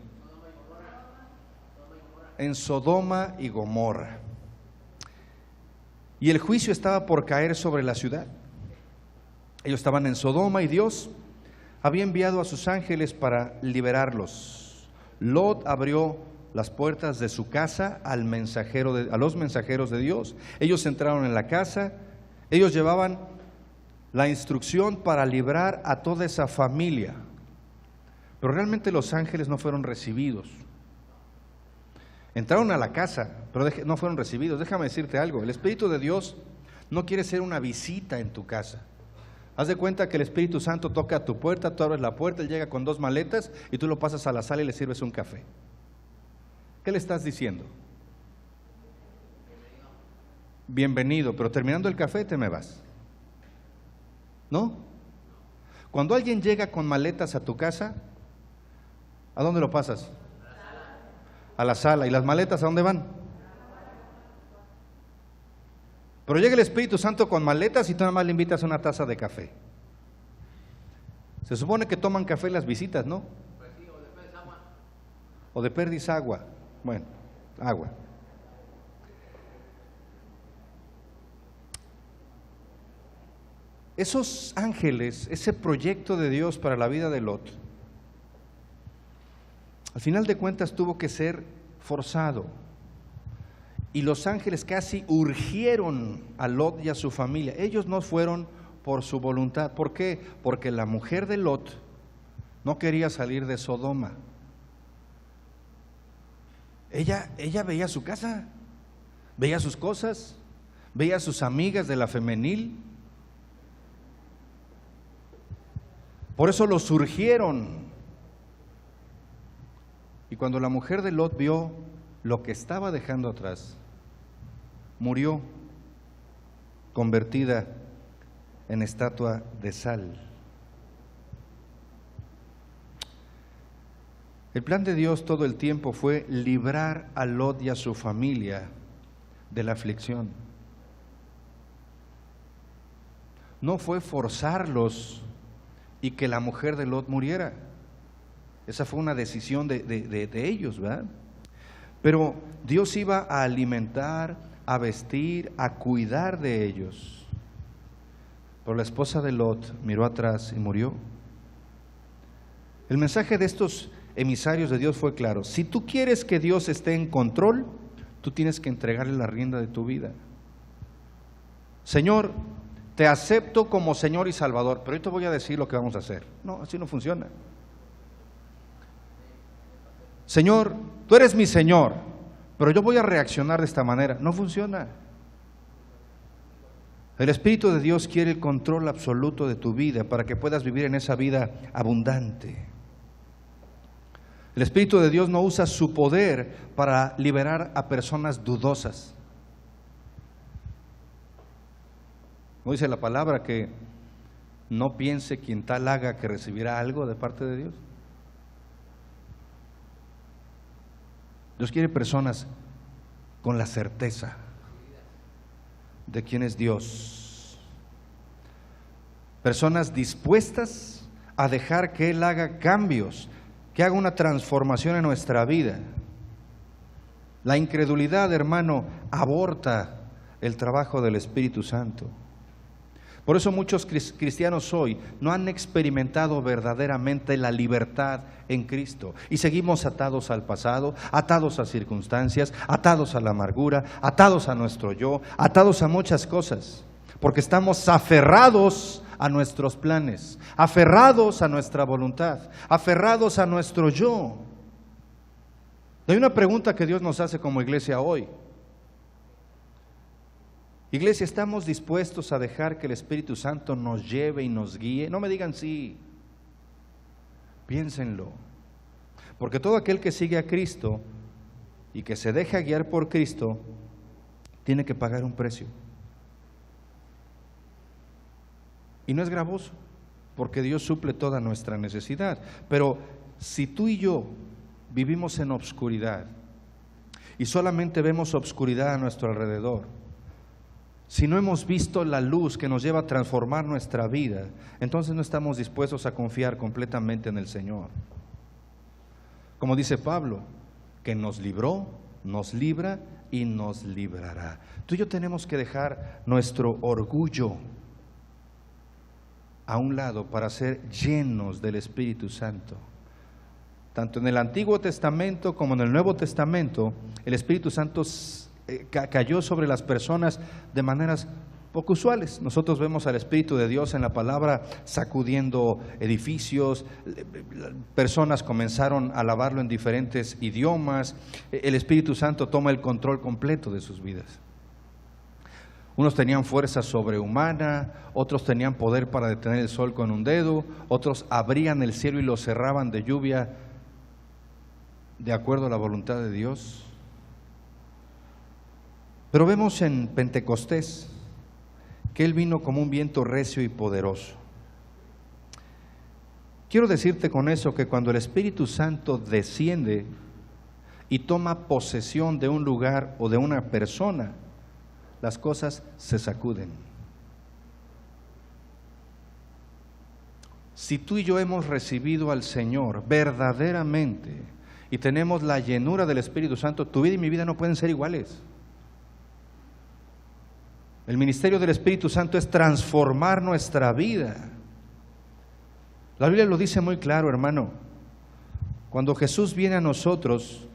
En Sodoma y Gomorra. Y el juicio estaba por caer sobre la ciudad. Ellos estaban en Sodoma y Dios había enviado a sus ángeles para liberarlos. Lot abrió las puertas de su casa a los mensajeros de Dios. Ellos entraron en la casa. Ellos llevaban la instrucción para librar a toda esa familia. Pero realmente los ángeles no fueron recibidos. Entraron a la casa, pero no fueron recibidos. Déjame decirte algo: el Espíritu de Dios no quiere ser una visita en tu casa. Haz de cuenta que el Espíritu Santo toca a tu puerta, tú abres la puerta, Él llega con 2 maletas y tú lo pasas a la sala y le sirves un café. ¿Qué le estás diciendo? Bienvenido, pero terminando el café te me vas. ¿No? Cuando alguien llega con maletas a tu casa, ¿a dónde lo pasas? A la sala. ¿Y las maletas a dónde van? Pero llega el Espíritu Santo con maletas y tú nada más le invitas una taza de café. Se supone que toman café las visitas, ¿no? O de perdiz agua. Bueno, agua. Esos ángeles, ese proyecto de Dios para la vida de Lot, al final de cuentas tuvo que ser forzado. Y los ángeles casi urgieron a Lot y a su familia. Ellos no fueron por su voluntad. ¿Por qué? Porque la mujer de Lot no quería salir de Sodoma. Ella veía su casa, veía sus cosas, veía a sus amigas de la femenil. Por eso los urgieron. Y cuando la mujer de Lot vio lo que estaba dejando atrás, murió convertida en estatua de sal. El plan de Dios todo el tiempo fue librar a Lot y a su familia de la aflicción. No fue forzarlos y que la mujer de Lot muriera. Esa fue una decisión de ellos, ¿verdad? Pero Dios iba a alimentar, a vestir, a cuidar de ellos. Pero la esposa de Lot miró atrás y murió. El mensaje de estos emisarios de Dios fue claro: si tú quieres que Dios esté en control, tú tienes que entregarle la rienda de tu vida. Señor, te acepto como Señor y Salvador, pero yo te voy a decir lo que vamos a hacer. No, así no funciona. Señor, tú eres mi Señor, pero yo voy a reaccionar de esta manera. No funciona. El Espíritu de Dios quiere el control absoluto de tu vida para que puedas vivir en esa vida abundante. El Espíritu de Dios no usa su poder para liberar a personas dudosas. ¿No dice la palabra que no piense quien tal haga que recibirá algo de parte de Dios? Dios quiere personas con la certeza de quién es Dios. Personas dispuestas a dejar que Él haga cambios, que haga una transformación en nuestra vida. La incredulidad, hermano, aborta el trabajo del Espíritu Santo. Por eso muchos cristianos hoy no han experimentado verdaderamente la libertad en Cristo y seguimos atados al pasado, atados a circunstancias, atados a la amargura, atados a nuestro yo, atados a muchas cosas, porque estamos aferrados a nuestros planes, aferrados a nuestra voluntad, aferrados a nuestro yo. Hay una pregunta que Dios nos hace como iglesia hoy. Iglesia, ¿estamos dispuestos a dejar que el Espíritu Santo nos lleve y nos guíe? No me digan sí, piénsenlo, porque todo aquel que sigue a Cristo y que se deja guiar por Cristo tiene que pagar un precio. Y no es gravoso, porque Dios suple toda nuestra necesidad. Pero si tú y yo vivimos en obscuridad y solamente vemos obscuridad a nuestro alrededor, si no hemos visto la luz que nos lleva a transformar nuestra vida, entonces no estamos dispuestos a confiar completamente en el Señor. Como dice Pablo, que nos libró, nos libra y nos librará. Tú y yo tenemos que dejar nuestro orgullo a un lado para ser llenos del Espíritu Santo. Tanto en el Antiguo Testamento como en el Nuevo Testamento, el Espíritu Santo cayó sobre las personas de maneras poco usuales. Nosotros vemos al Espíritu de Dios en la palabra sacudiendo edificios, personas comenzaron a alabarlo en diferentes idiomas. El Espíritu Santo toma el control completo de sus vidas. Unos tenían fuerza sobrehumana, otros tenían poder para detener el sol con un dedo, otros abrían el cielo y lo cerraban de lluvia de acuerdo a la voluntad de Dios. Pero vemos en Pentecostés que Él vino como un viento recio y poderoso. Quiero decirte con eso que cuando el Espíritu Santo desciende y toma posesión de un lugar o de una persona, las cosas se sacuden. Si tú y yo hemos recibido al Señor verdaderamente y tenemos la llenura del Espíritu Santo, tu vida y mi vida no pueden ser iguales. El ministerio del Espíritu Santo es transformar nuestra vida. La Biblia lo dice muy claro, hermano. Cuando Jesús viene a nosotros,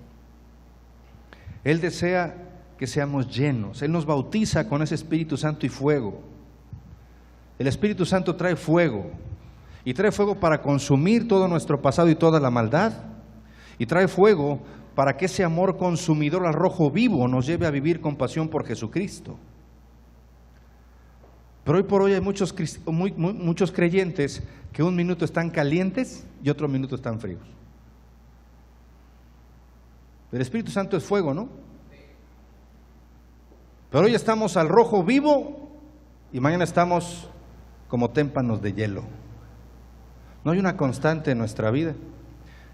Él desea que seamos llenos. Él nos bautiza con ese Espíritu Santo y fuego. El Espíritu Santo trae fuego. Y trae fuego para consumir todo nuestro pasado y toda la maldad. Y trae fuego para que ese amor consumidor al rojo vivo nos lleve a vivir con pasión por Jesucristo. Pero hoy por hoy hay muchos creyentes que un minuto están calientes y otro minuto están fríos. El Espíritu Santo es fuego, ¿no? Pero hoy estamos al rojo vivo y mañana estamos como témpanos de hielo. No hay una constante en nuestra vida.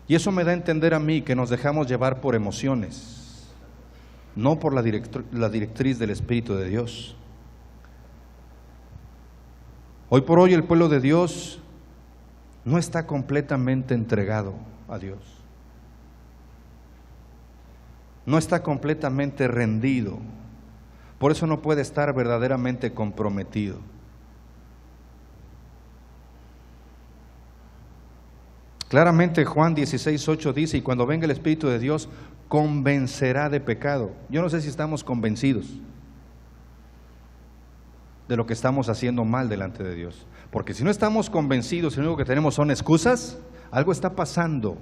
Y eso me da a entender a mí que nos dejamos llevar por emociones, no por la directriz del Espíritu de Dios. Hoy por hoy el pueblo de Dios no está completamente entregado a Dios. No está completamente rendido. Por eso no puede estar verdaderamente comprometido. Claramente Juan 16:8 dice, y cuando venga el Espíritu de Dios, convencerá de pecado. Yo no sé si estamos convencidos de lo que estamos haciendo mal delante de Dios. Porque si no estamos convencidos y lo único que tenemos son excusas, algo está pasando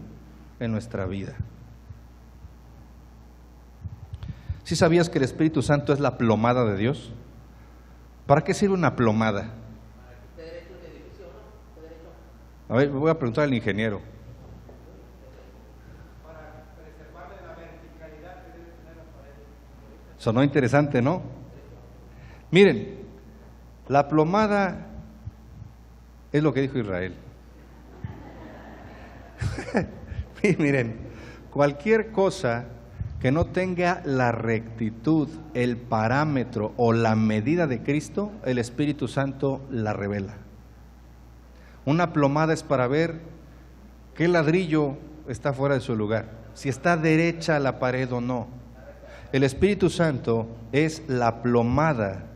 en nuestra vida. ¿Sí sabías que el Espíritu Santo es la plomada de Dios? ¿Para qué sirve una plomada? A ver, voy a preguntar al ingeniero. Para preservarle la verticalidad que debe tener la pared. Sonó interesante, ¿no? Miren, la plomada es lo que dijo Israel. Miren, cualquier cosa que no tenga la rectitud, el parámetro o la medida de Cristo, el Espíritu Santo la revela. Una plomada es para ver qué ladrillo está fuera de su lugar, si está derecha la pared o no. El Espíritu Santo es la plomada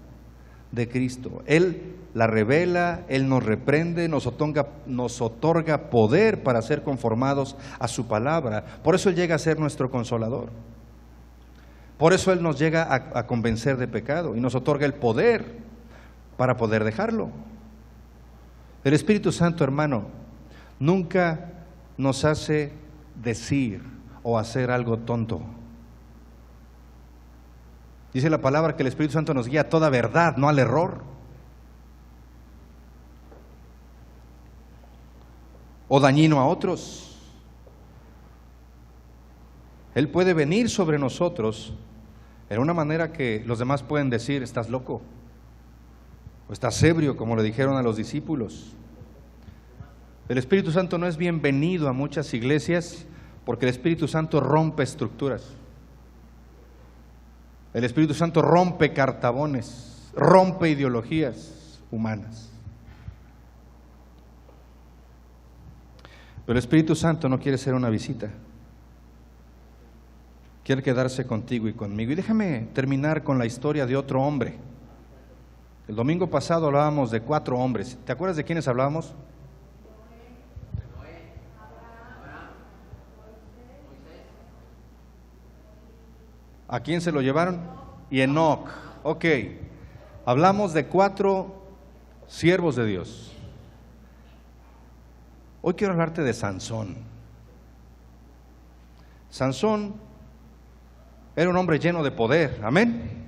de Cristo. Él la revela, Él nos reprende, nos otorga poder para ser conformados a su palabra. Por eso Él llega a ser nuestro consolador. Por eso Él nos llega a convencer de pecado y nos otorga el poder para poder dejarlo. El Espíritu Santo, hermano, nunca nos hace decir o hacer algo tonto. Dice la palabra que el Espíritu Santo nos guía a toda verdad, no al error. O dañino a otros. Él puede venir sobre nosotros en una manera que los demás pueden decir, estás loco, o estás ebrio, como le dijeron a los discípulos. El Espíritu Santo no es bienvenido a muchas iglesias porque el Espíritu Santo rompe estructuras. El Espíritu Santo rompe cartabones, rompe ideologías humanas. Pero el Espíritu Santo no quiere ser una visita. Quiere quedarse contigo y conmigo. Y déjame terminar con la historia de otro hombre. El domingo pasado hablábamos de 4 hombres. ¿Te acuerdas de quiénes hablábamos? ¿A quién se lo llevaron? Y Enoc. Ok. Hablamos de 4 siervos de Dios. Hoy quiero hablarte de Sansón. Sansón era un hombre lleno de poder. ¿Amén?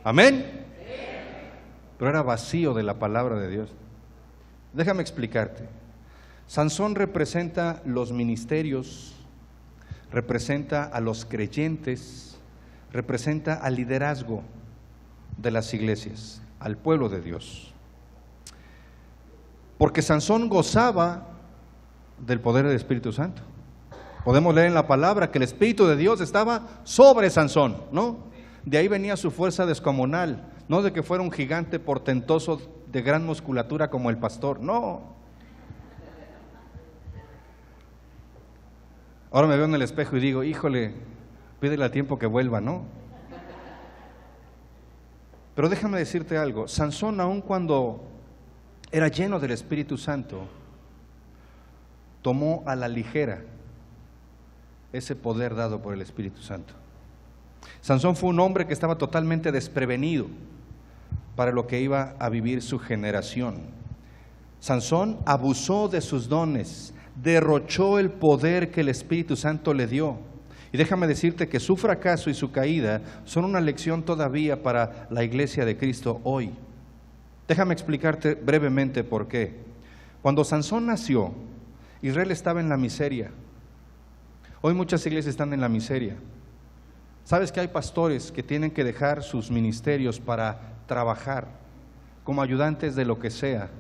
¿Amén? Pero era vacío de la palabra de Dios. Déjame explicarte. Sansón representa los ministerios, representa a los creyentes, representa al liderazgo de las iglesias, al pueblo de Dios. Porque Sansón gozaba del poder del Espíritu Santo. Podemos leer en la palabra que el Espíritu de Dios estaba sobre Sansón, ¿no? De ahí venía su fuerza descomunal, no de que fuera un gigante portentoso de gran musculatura como el pastor, no. Ahora me veo en el espejo y digo, híjole, pídele a tiempo que vuelva, ¿no? Pero déjame decirte algo, Sansón, aun cuando era lleno del Espíritu Santo, tomó a la ligera ese poder dado por el Espíritu Santo. Sansón fue un hombre que estaba totalmente desprevenido para lo que iba a vivir su generación. Sansón abusó de sus dones, derrochó el poder que el Espíritu Santo le dio. Y déjame decirte que su fracaso y su caída son una lección todavía para la iglesia de Cristo hoy. Déjame explicarte brevemente por qué. Cuando Sansón nació, Israel estaba en la miseria. Hoy muchas iglesias están en la miseria. ¿Sabes que hay pastores que tienen que dejar sus ministerios para trabajar como ayudantes de lo que sea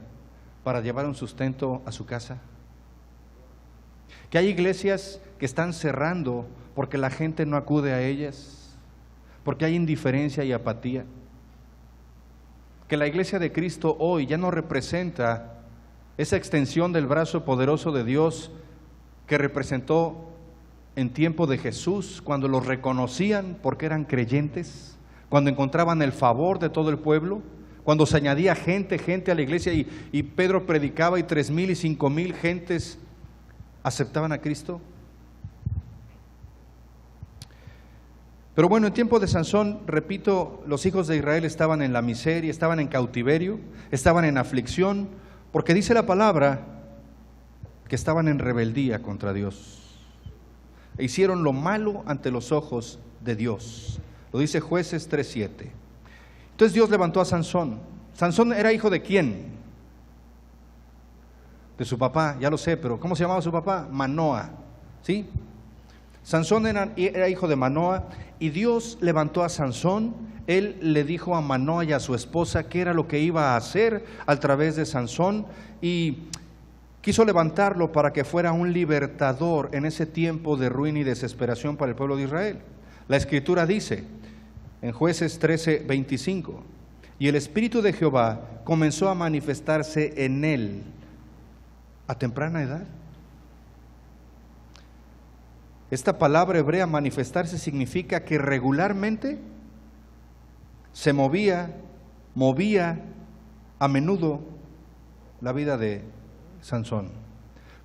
para llevar un sustento a su casa? Que hay iglesias que están cerrando porque la gente no acude a ellas, porque hay indiferencia y apatía. Que la iglesia de Cristo hoy ya no representa esa extensión del brazo poderoso de Dios que representó en tiempo de Jesús, cuando los reconocían porque eran creyentes, cuando encontraban el favor de todo el pueblo, cuando se añadía gente a la iglesia y Pedro predicaba y 3,000 y 5,000 gentes aceptaban a Cristo. Pero bueno, en tiempo de Sansón, repito, los hijos de Israel estaban en la miseria, estaban en cautiverio, estaban en aflicción, porque dice la palabra que estaban en rebeldía contra Dios. E hicieron lo malo ante los ojos de Dios. Lo dice Jueces 3:7. Entonces Dios levantó a Sansón. ¿Sansón era hijo de quién? De su papá, ya lo sé, pero ¿cómo se llamaba su papá? Manoa, ¿sí? Sansón era hijo de Manoa y Dios levantó a Sansón. Él le dijo a Manoa y a su esposa qué era lo que iba a hacer a través de Sansón y quiso levantarlo para que fuera un libertador en ese tiempo de ruina y desesperación para el pueblo de Israel. La Escritura dice en Jueces 13:25, y el Espíritu de Jehová comenzó a manifestarse en él a temprana edad. Esta palabra hebrea manifestarse significa que regularmente se movía a menudo la vida de Sansón.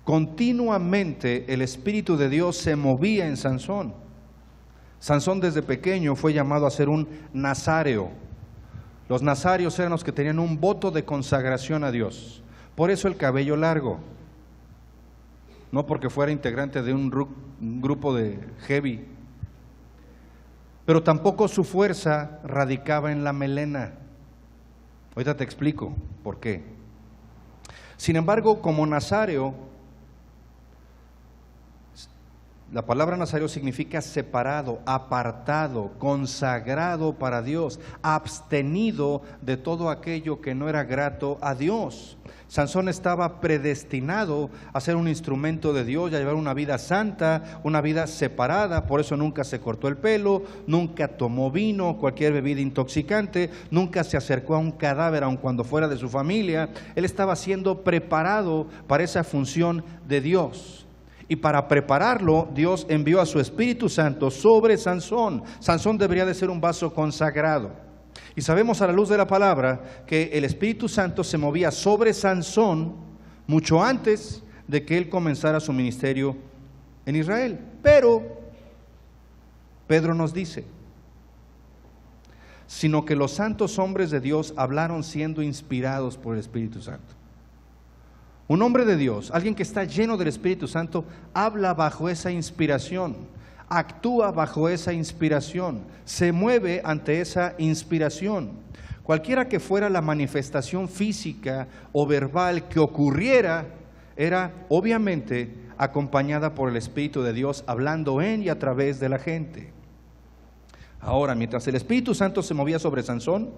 Continuamente el Espíritu de Dios se movía en Sansón. Sansón desde pequeño fue llamado a ser un nazáreo. Los nazarios eran los que tenían un voto de consagración a Dios. Por eso el cabello largo. No porque fuera integrante de un grupo de heavy. Pero tampoco su fuerza radicaba en la melena. Ahorita te explico por qué. Sin embargo, como nazáreo, la palabra nazáreo significa separado, apartado, consagrado para Dios, abstenido de todo aquello que no era grato a Dios. Sansón estaba predestinado a ser un instrumento de Dios y a llevar una vida santa, una vida separada. Por eso nunca se cortó el pelo, nunca tomó vino, cualquier bebida intoxicante, nunca se acercó a un cadáver aun cuando fuera de su familia. Él estaba siendo preparado para esa función de Dios. Y para prepararlo, Dios envió a su Espíritu Santo sobre Sansón. Sansón debería de ser un vaso consagrado. Y sabemos a la luz de la palabra que el Espíritu Santo se movía sobre Sansón mucho antes de que él comenzara su ministerio en Israel. Pero Pedro nos dice, sino que los santos hombres de Dios hablaron siendo inspirados por el Espíritu Santo. Un hombre de Dios, alguien que está lleno del Espíritu Santo, habla bajo esa inspiración, actúa bajo esa inspiración, se mueve ante esa inspiración. Cualquiera que fuera la manifestación física o verbal que ocurriera, era obviamente acompañada por el Espíritu de Dios, hablando en y a través de la gente. Ahora, mientras el Espíritu Santo se movía sobre Sansón,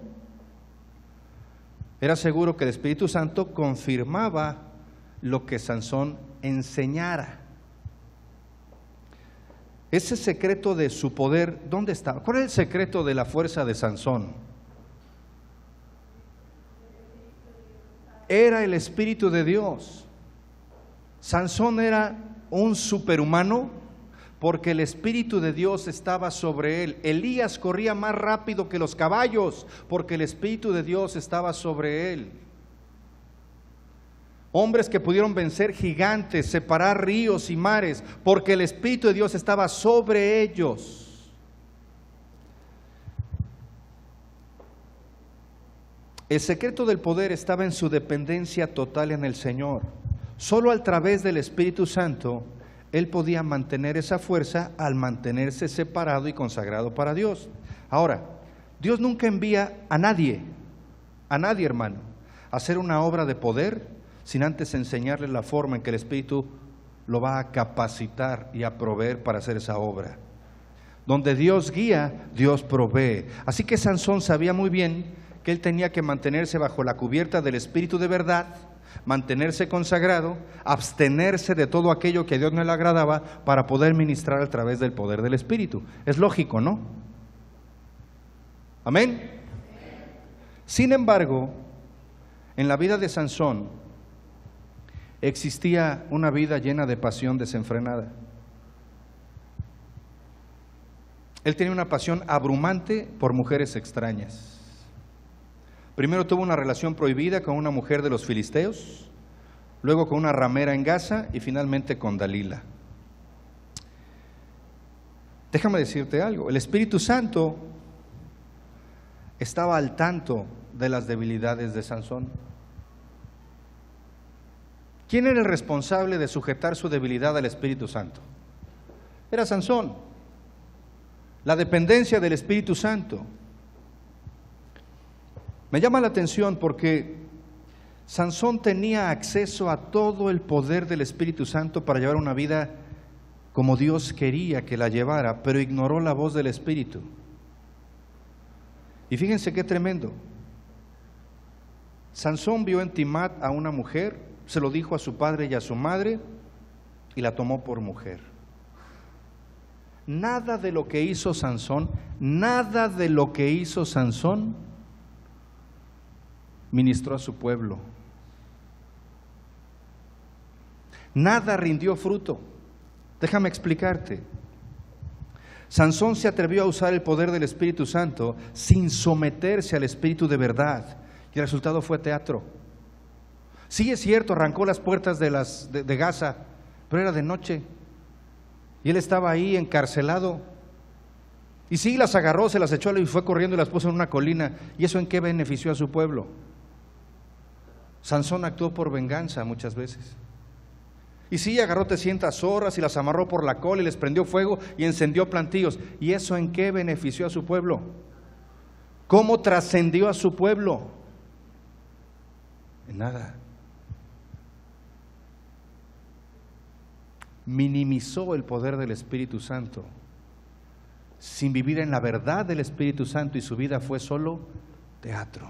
era seguro que el Espíritu Santo confirmaba lo que Sansón enseñara. Ese secreto de su poder, ¿dónde estaba? ¿Cuál era el secreto de la fuerza de Sansón? Era el Espíritu de Dios. Sansón era un superhumano porque el Espíritu de Dios estaba sobre él. Elías corría más rápido que los caballos porque el Espíritu de Dios estaba sobre él. Hombres que pudieron vencer gigantes, separar ríos y mares, porque el Espíritu de Dios estaba sobre ellos. El secreto del poder estaba en su dependencia total en el Señor. Solo a través del Espíritu Santo, él podía mantener esa fuerza al mantenerse separado y consagrado para Dios. Ahora, Dios nunca envía a nadie, hermano, a hacer una obra de poder sin antes enseñarle la forma en que el Espíritu lo va a capacitar y a proveer para hacer esa obra. Donde Dios guía, Dios provee. Así que Sansón sabía muy bien que él tenía que mantenerse bajo la cubierta del Espíritu de verdad, mantenerse consagrado, abstenerse de todo aquello que a Dios no le agradaba para poder ministrar a través del poder del Espíritu. Es lógico, ¿no? Amén. Sin embargo, en la vida de Sansón existía una vida llena de pasión desenfrenada. Él tenía una pasión abrumante por mujeres extrañas. Primero tuvo una relación prohibida con una mujer de los filisteos, luego con una ramera en Gaza y finalmente con Dalila. Déjame decirte algo, el Espíritu Santo estaba al tanto de las debilidades de Sansón. ¿Quién era el responsable de sujetar su debilidad al Espíritu Santo? Era Sansón. La dependencia del Espíritu Santo. Me llama la atención porque Sansón tenía acceso a todo el poder del Espíritu Santo para llevar una vida como Dios quería que la llevara, pero ignoró la voz del Espíritu. Y fíjense qué tremendo. Sansón vio en Timat a una mujer, se lo dijo a su padre y a su madre y la tomó por mujer. Nada de lo que hizo Sansón ministró a su pueblo. Nada rindió fruto. Déjame explicarte. Sansón se atrevió a usar el poder del Espíritu Santo sin someterse al Espíritu de verdad y el resultado fue teatro. Sí, es cierto, arrancó las puertas de Gaza, pero era de noche y él estaba ahí encarcelado. Y sí, las agarró, se las echó y fue corriendo y las puso en una colina. ¿Y eso en qué benefició a su pueblo? Sansón actuó por venganza muchas veces. Y sí, agarró 300 zorras y las amarró por la cola y les prendió fuego y encendió plantíos. ¿Y eso en qué benefició a su pueblo? ¿Cómo trascendió a su pueblo? En nada. Minimizó el poder del Espíritu Santo sin vivir en la verdad del Espíritu Santo y su vida fue solo teatro.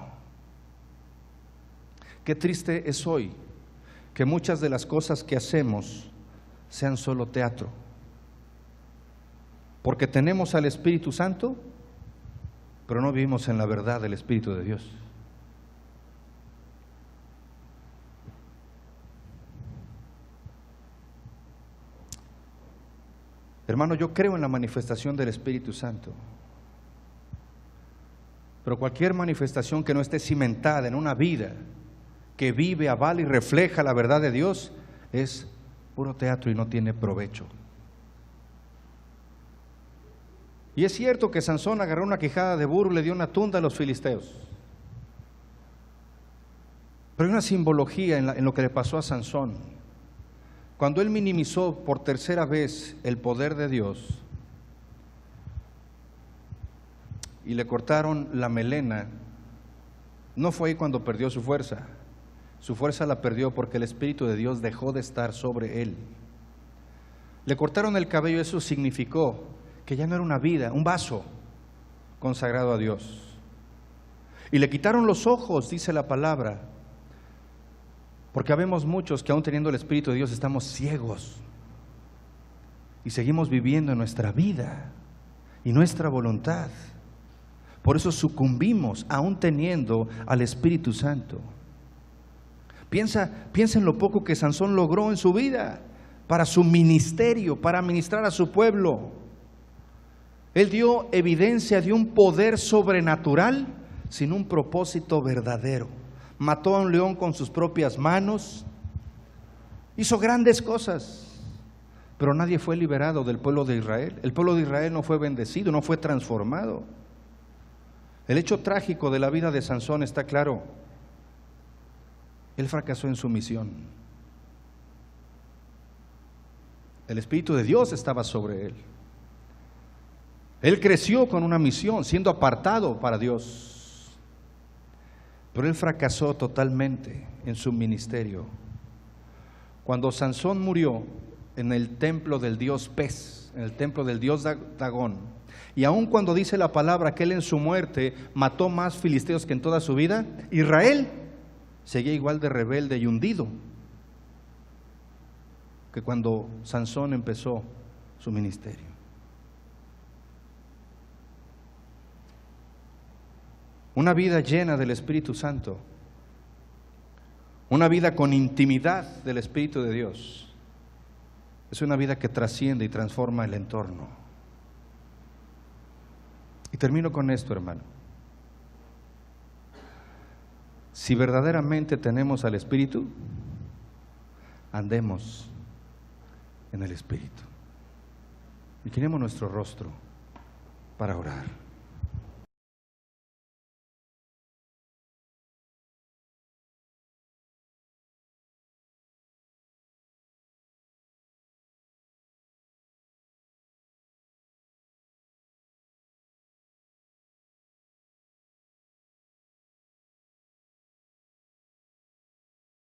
Qué triste es hoy que muchas de las cosas que hacemos sean solo teatro, porque tenemos al Espíritu Santo, pero no vivimos en la verdad del Espíritu de Dios. Hermano, yo creo en la manifestación del Espíritu Santo, pero cualquier manifestación que no esté cimentada en una vida que vive, avala y refleja la verdad de Dios es puro teatro y no tiene provecho. Y es cierto que Sansón agarró una quijada de burro y le dio una tunda a los filisteos, pero hay una simbología en lo que le pasó a Sansón. Cuando él minimizó por tercera vez el poder de Dios y le cortaron la melena, no fue ahí cuando perdió su fuerza. Su fuerza la perdió porque el Espíritu de Dios dejó de estar sobre él. Le cortaron el cabello, eso significó que ya no era una vida, un vaso consagrado a Dios. Y le quitaron los ojos, dice la palabra, porque habemos muchos que aún teniendo el Espíritu de Dios estamos ciegos y seguimos viviendo nuestra vida y nuestra voluntad. Por eso sucumbimos aún teniendo al Espíritu Santo. Piensa en lo poco que Sansón logró en su vida para su ministerio, para ministrar a su pueblo. Él dio evidencia de un poder sobrenatural sin un propósito verdadero. Mató a un león con sus propias manos, hizo grandes cosas, pero nadie fue liberado del pueblo de Israel. El pueblo de Israel no fue bendecido, no fue transformado. El hecho trágico de la vida de Sansón está claro. Él fracasó en su misión. El Espíritu de Dios estaba sobre él. Él creció con una misión, siendo apartado para Dios. Pero él fracasó totalmente en su ministerio. Cuando Sansón murió en el templo del dios Pez, en el templo del dios Dagón, y aun cuando dice la palabra que él en su muerte mató más filisteos que en toda su vida, Israel seguía igual de rebelde y hundido que cuando Sansón empezó su ministerio. Una vida llena del Espíritu Santo, una vida con intimidad del Espíritu de Dios, es una vida que trasciende y transforma el entorno. Y termino con esto, hermano. Si verdaderamente tenemos al Espíritu, andemos en el Espíritu. Inclinemos nuestro rostro para orar.